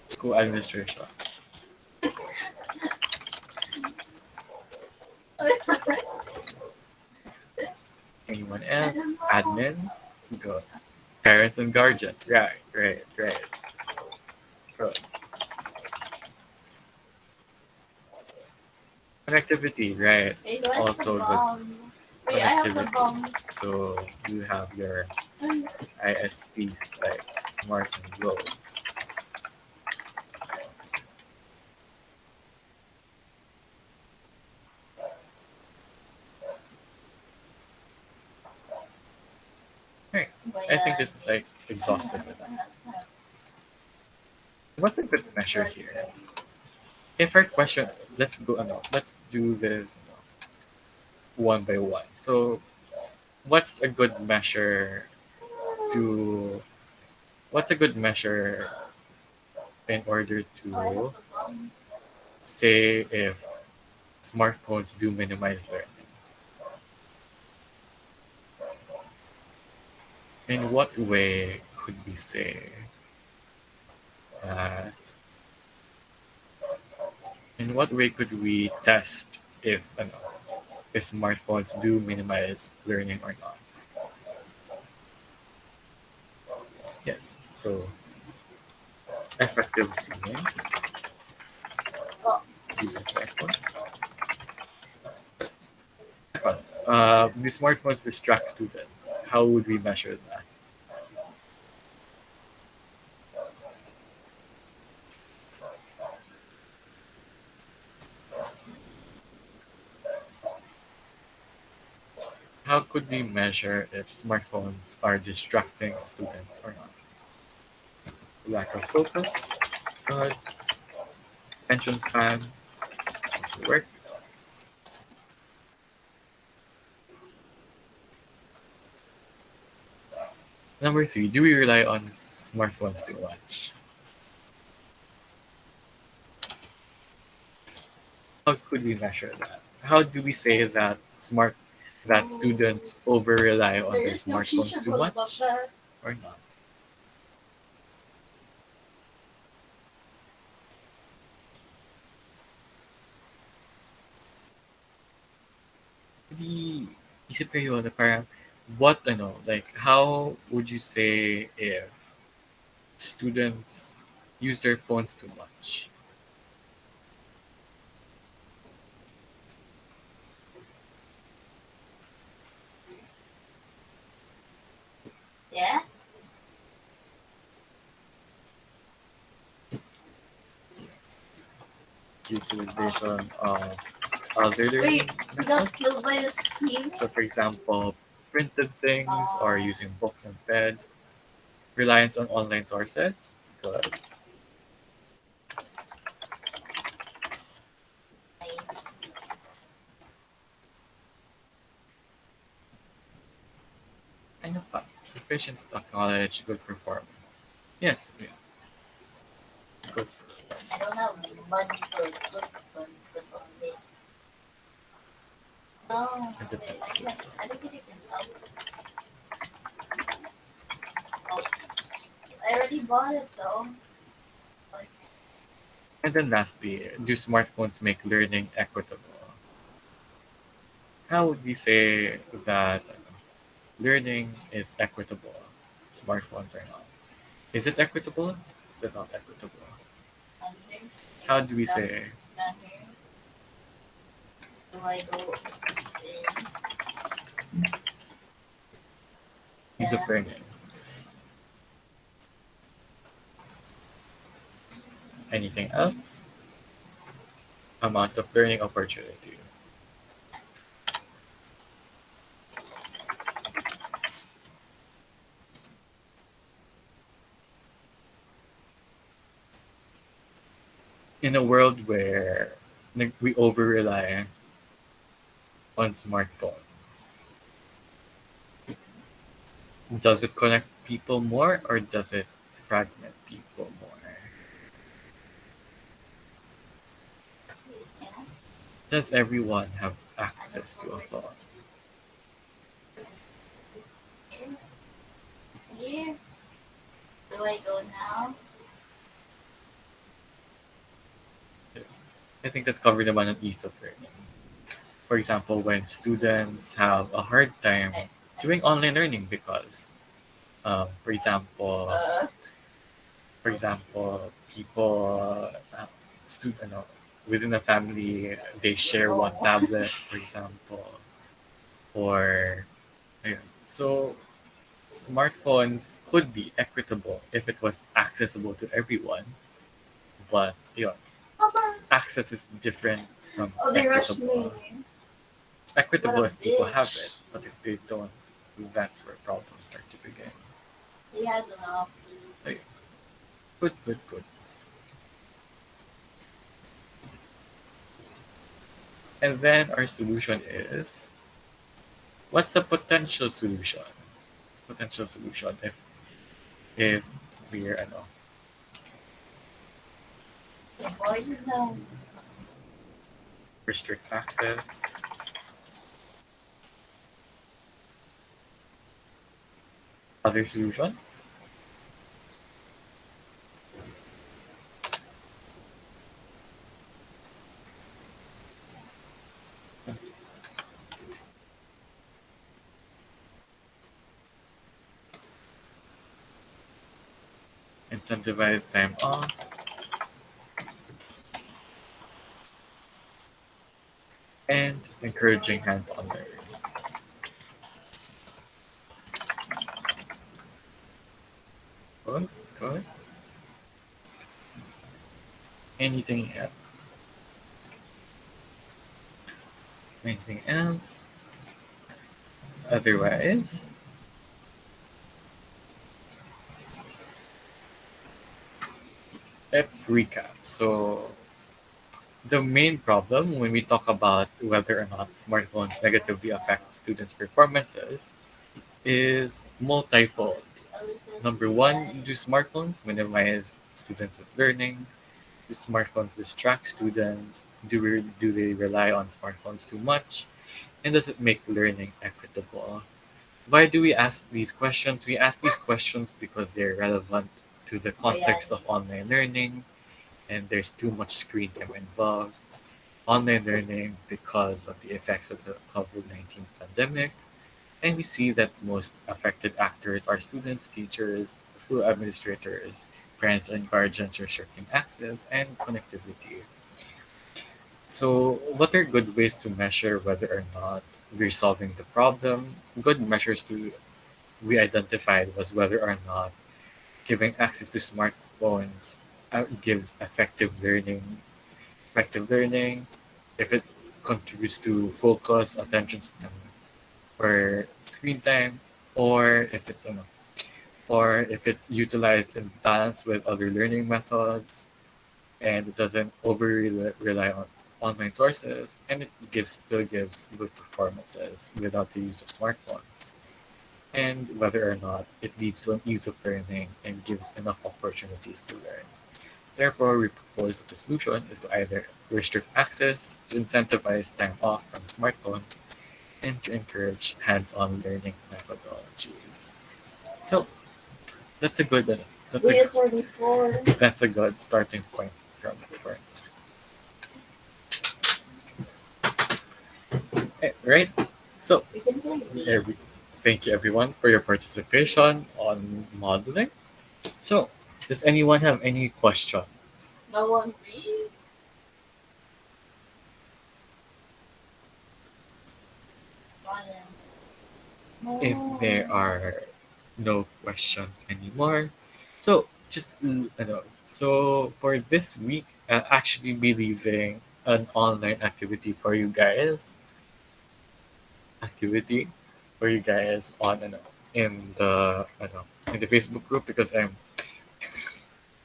School administration. Anyone else? Admin? Good. Parents and guardians. Right, right, right. Good. Connectivity, right. Wait, what's Also the good bomb? Wait, I have the connectivity. bomb. So you have your ISPs like Smart and Globe. Right. I think this is like exhaustive with that. What's a good measure here? If our question, let's go. No, let's do this one by one. So, what's a good measure to? What's a good measure in order Oh, I have to the bomb. say if smartphones do minimize learning? In what way could we say that? In what way could we test if smartphones do minimize learning or not? Yes. So effective learning Oh, using smartphones. Do smartphones distract students? How would we measure that? How could we measure if smartphones are distracting students or not? Lack of focus, good. Attention span also works. Number three, do we rely on smartphones too much? How could we measure that? How do we say that students over rely on there their is no smartphones too teachable about much that. or not? Di isip kayo na parang like how would you say if students use their phones too much? Yeah? Utilization of other learning Wait, we methods. got killed by the steam? So for example, printed things or Oh, using books instead. Reliance on online sources. Good. nice. Ano pa? Sufficient stock knowledge, good performance. Yes, yeah, good. I don't have money for good fun, but only. No, wait, I don't think I can sell this. Oh, I already bought it though. And then lastly, do smartphones make learning equitable? How would we say that learning is equitable? Smartphones are not. Is it equitable? Is it not equitable? Under. How do we Down, say down here. Do I go in? ease of Yeah. learning? Anything else? Amount of learning opportunity. In a world where we over rely on smartphones, does it connect people more or does it fragment people more? Yeah. Does everyone have access to a phone? Here. Here. Do I go now? I think that's covered naman on ease of learning. For example, when students have a hard time I, doing online learning because, for example, uh, people, student, within a family, they share one oh. tablet, for example, or ayun. So smartphones could be equitable if it was accessible to everyone, but Papa. access is different from Oh, they rushed me. equitable. It's What equitable a if people have it, bitch. but if they don't, that's where problems start to begin. He has enough. Ayun. Good, good, goods. And then our solution is, what's the potential solution? Potential solution if we're Before you know. restrict access, other solutions, incentivize time off, and encouraging hands-on learning. Good, good. Anything else? Anything else? Otherwise, let's recap. So the main problem when we talk about whether or not smartphones negatively affect students' performances is multifold. Number one, do smartphones minimize students' learning? Do smartphones distract students? Do they rely on smartphones too much? And does it make learning equitable? Why do we ask these questions? We ask these questions because they're relevant to the context of online learning, and there's too much screen time involved. Online learning because of the effects of the COVID-19 pandemic, and we see that most affected actors are students, teachers, school administrators, parents and guardians restricting access and connectivity. So, what are good ways to measure whether or not we're solving the problem? Good measures to we identified was whether or not giving access to smartphones gives effective learning, if it contributes to focus, attention span, or screen time, or if it's utilized in balance with other learning methods, and it doesn't rely on online sources, and it still gives good performances without the use of smartphones, and whether or not it leads to an ease of learning and gives enough opportunities to learn. Therefore, we propose that the solution is to either restrict access, to incentivize time off from smartphones, and to encourage hands-on learning methodologies. So that's a good that's a We answered before. that's a good starting point from before. Right. So, We can play Wii. every, thank you everyone for your participation on modeling. So, does anyone have any questions? No one Wii? If there are no questions anymore, so just so for this week, I'll actually be leaving an online activity for you guys on in the in the Facebook group because I'm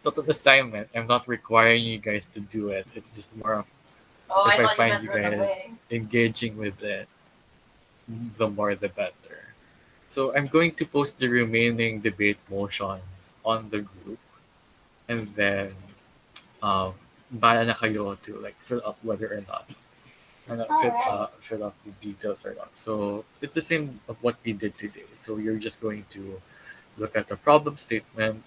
total assignment. I'm not requiring you guys to do it. It's just more of Oh, if I I thought you find meant you run guys away. engaging with it, the more the better. So I'm going to post the remaining debate motions on the group, and then bahala na kayo to like fill up whether or not Alright. fill up the details or not. So it's the same of what we did today. So you're just going to look at the problem statement,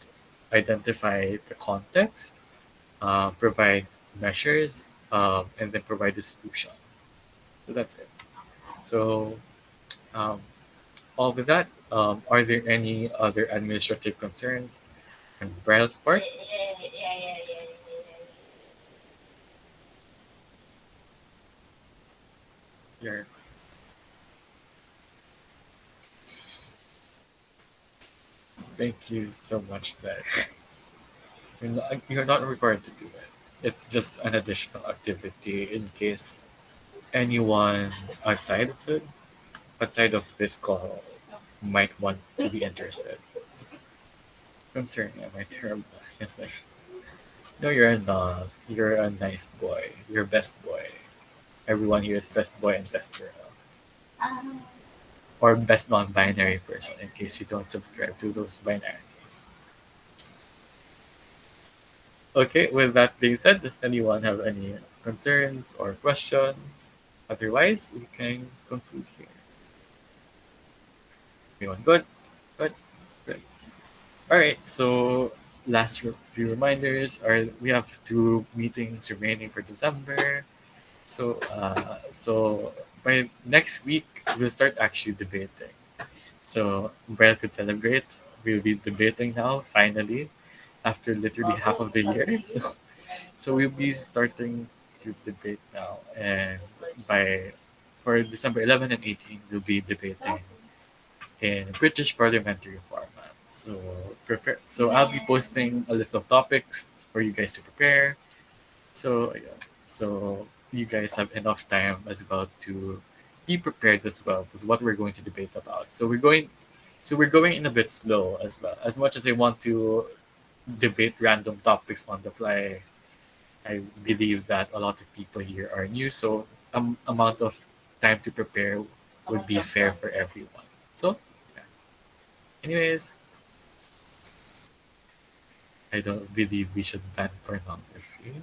identify the context, provide measures, and then provide the solution. So that's it. So um, all with that, are there any other administrative concerns on Braille's part? Yeah. You're, thank you so much, Zach. You're not required to do it. It's just an additional activity in case anyone outside of it, outside of this call, might want to be interested. Concerning, am I terrible? Yes, I. No, you're not. You're a nice boy. You're best boy. Everyone here is best boy and best girl. Um, Or best non-binary person in case you don't subscribe to those binaries. Okay, with that being said, does anyone have any concerns or questions? Otherwise, we can conclude here. Everyone good? Good? Good. Alright, so last few reminders are we have 2 meetings remaining for December. So by next week we'll start actually debating. So Brad could celebrate. We'll be debating now, finally, after literally half of the year. So we'll be starting to debate now, and by for December 11 and 18, we'll be debating in British parliamentary format. So prepare. So I'll be posting a list of topics for you guys to prepare. So yeah, so you guys have enough time as well to be prepared as well with what we're going to debate about. So we're going in a bit slow as well. As much as I want to debate random topics on the fly, I believe that a lot of people here are new, so amount of time to prepare would be fair for everyone. So, yeah. Anyways, I don't believe we should ban pornography,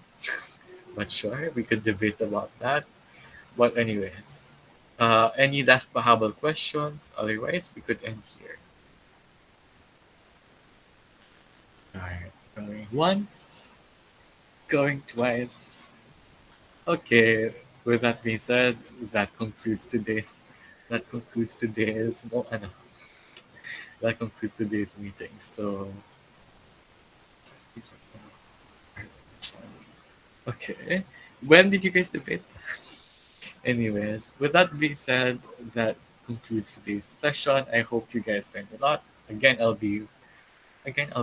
but sure, we could debate about that. But anyways, any last pahabol questions? Otherwise, we could end here. Alright, going once, going twice. Okay, with that being said, that concludes today's that concludes today's no, ano, that concludes today's meeting. So okay, when did you guys debate? Anyways, with that being said, that concludes today's session. I hope you guys learned a lot. Again I'll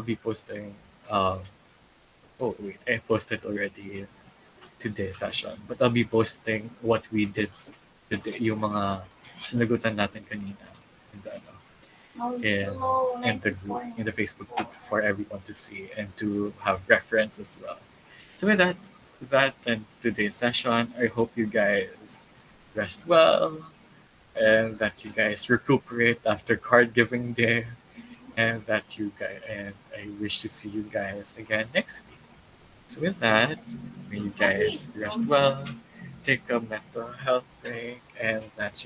be posting. Um, oh wait, I posted already today's session, but I'll be posting what we did today, yung mga sinagutan natin kanina in the, ano, in the Facebook group for everyone to see and to have reference as well. So that ends today's session. I hope you guys rest well and that you guys recuperate after card giving day and that you guys and I wish to see you guys again next week. So with that, may you guys rest well, take a mental health break, and that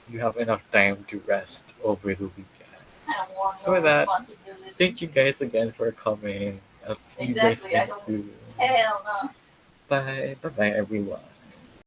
you have enough time to rest over the weekend. I don't want So more with that, responsibility. thank you guys again for coming. I'll see you guys Exactly. I again don't soon. Hell no. Bye. Bye bye, everyone.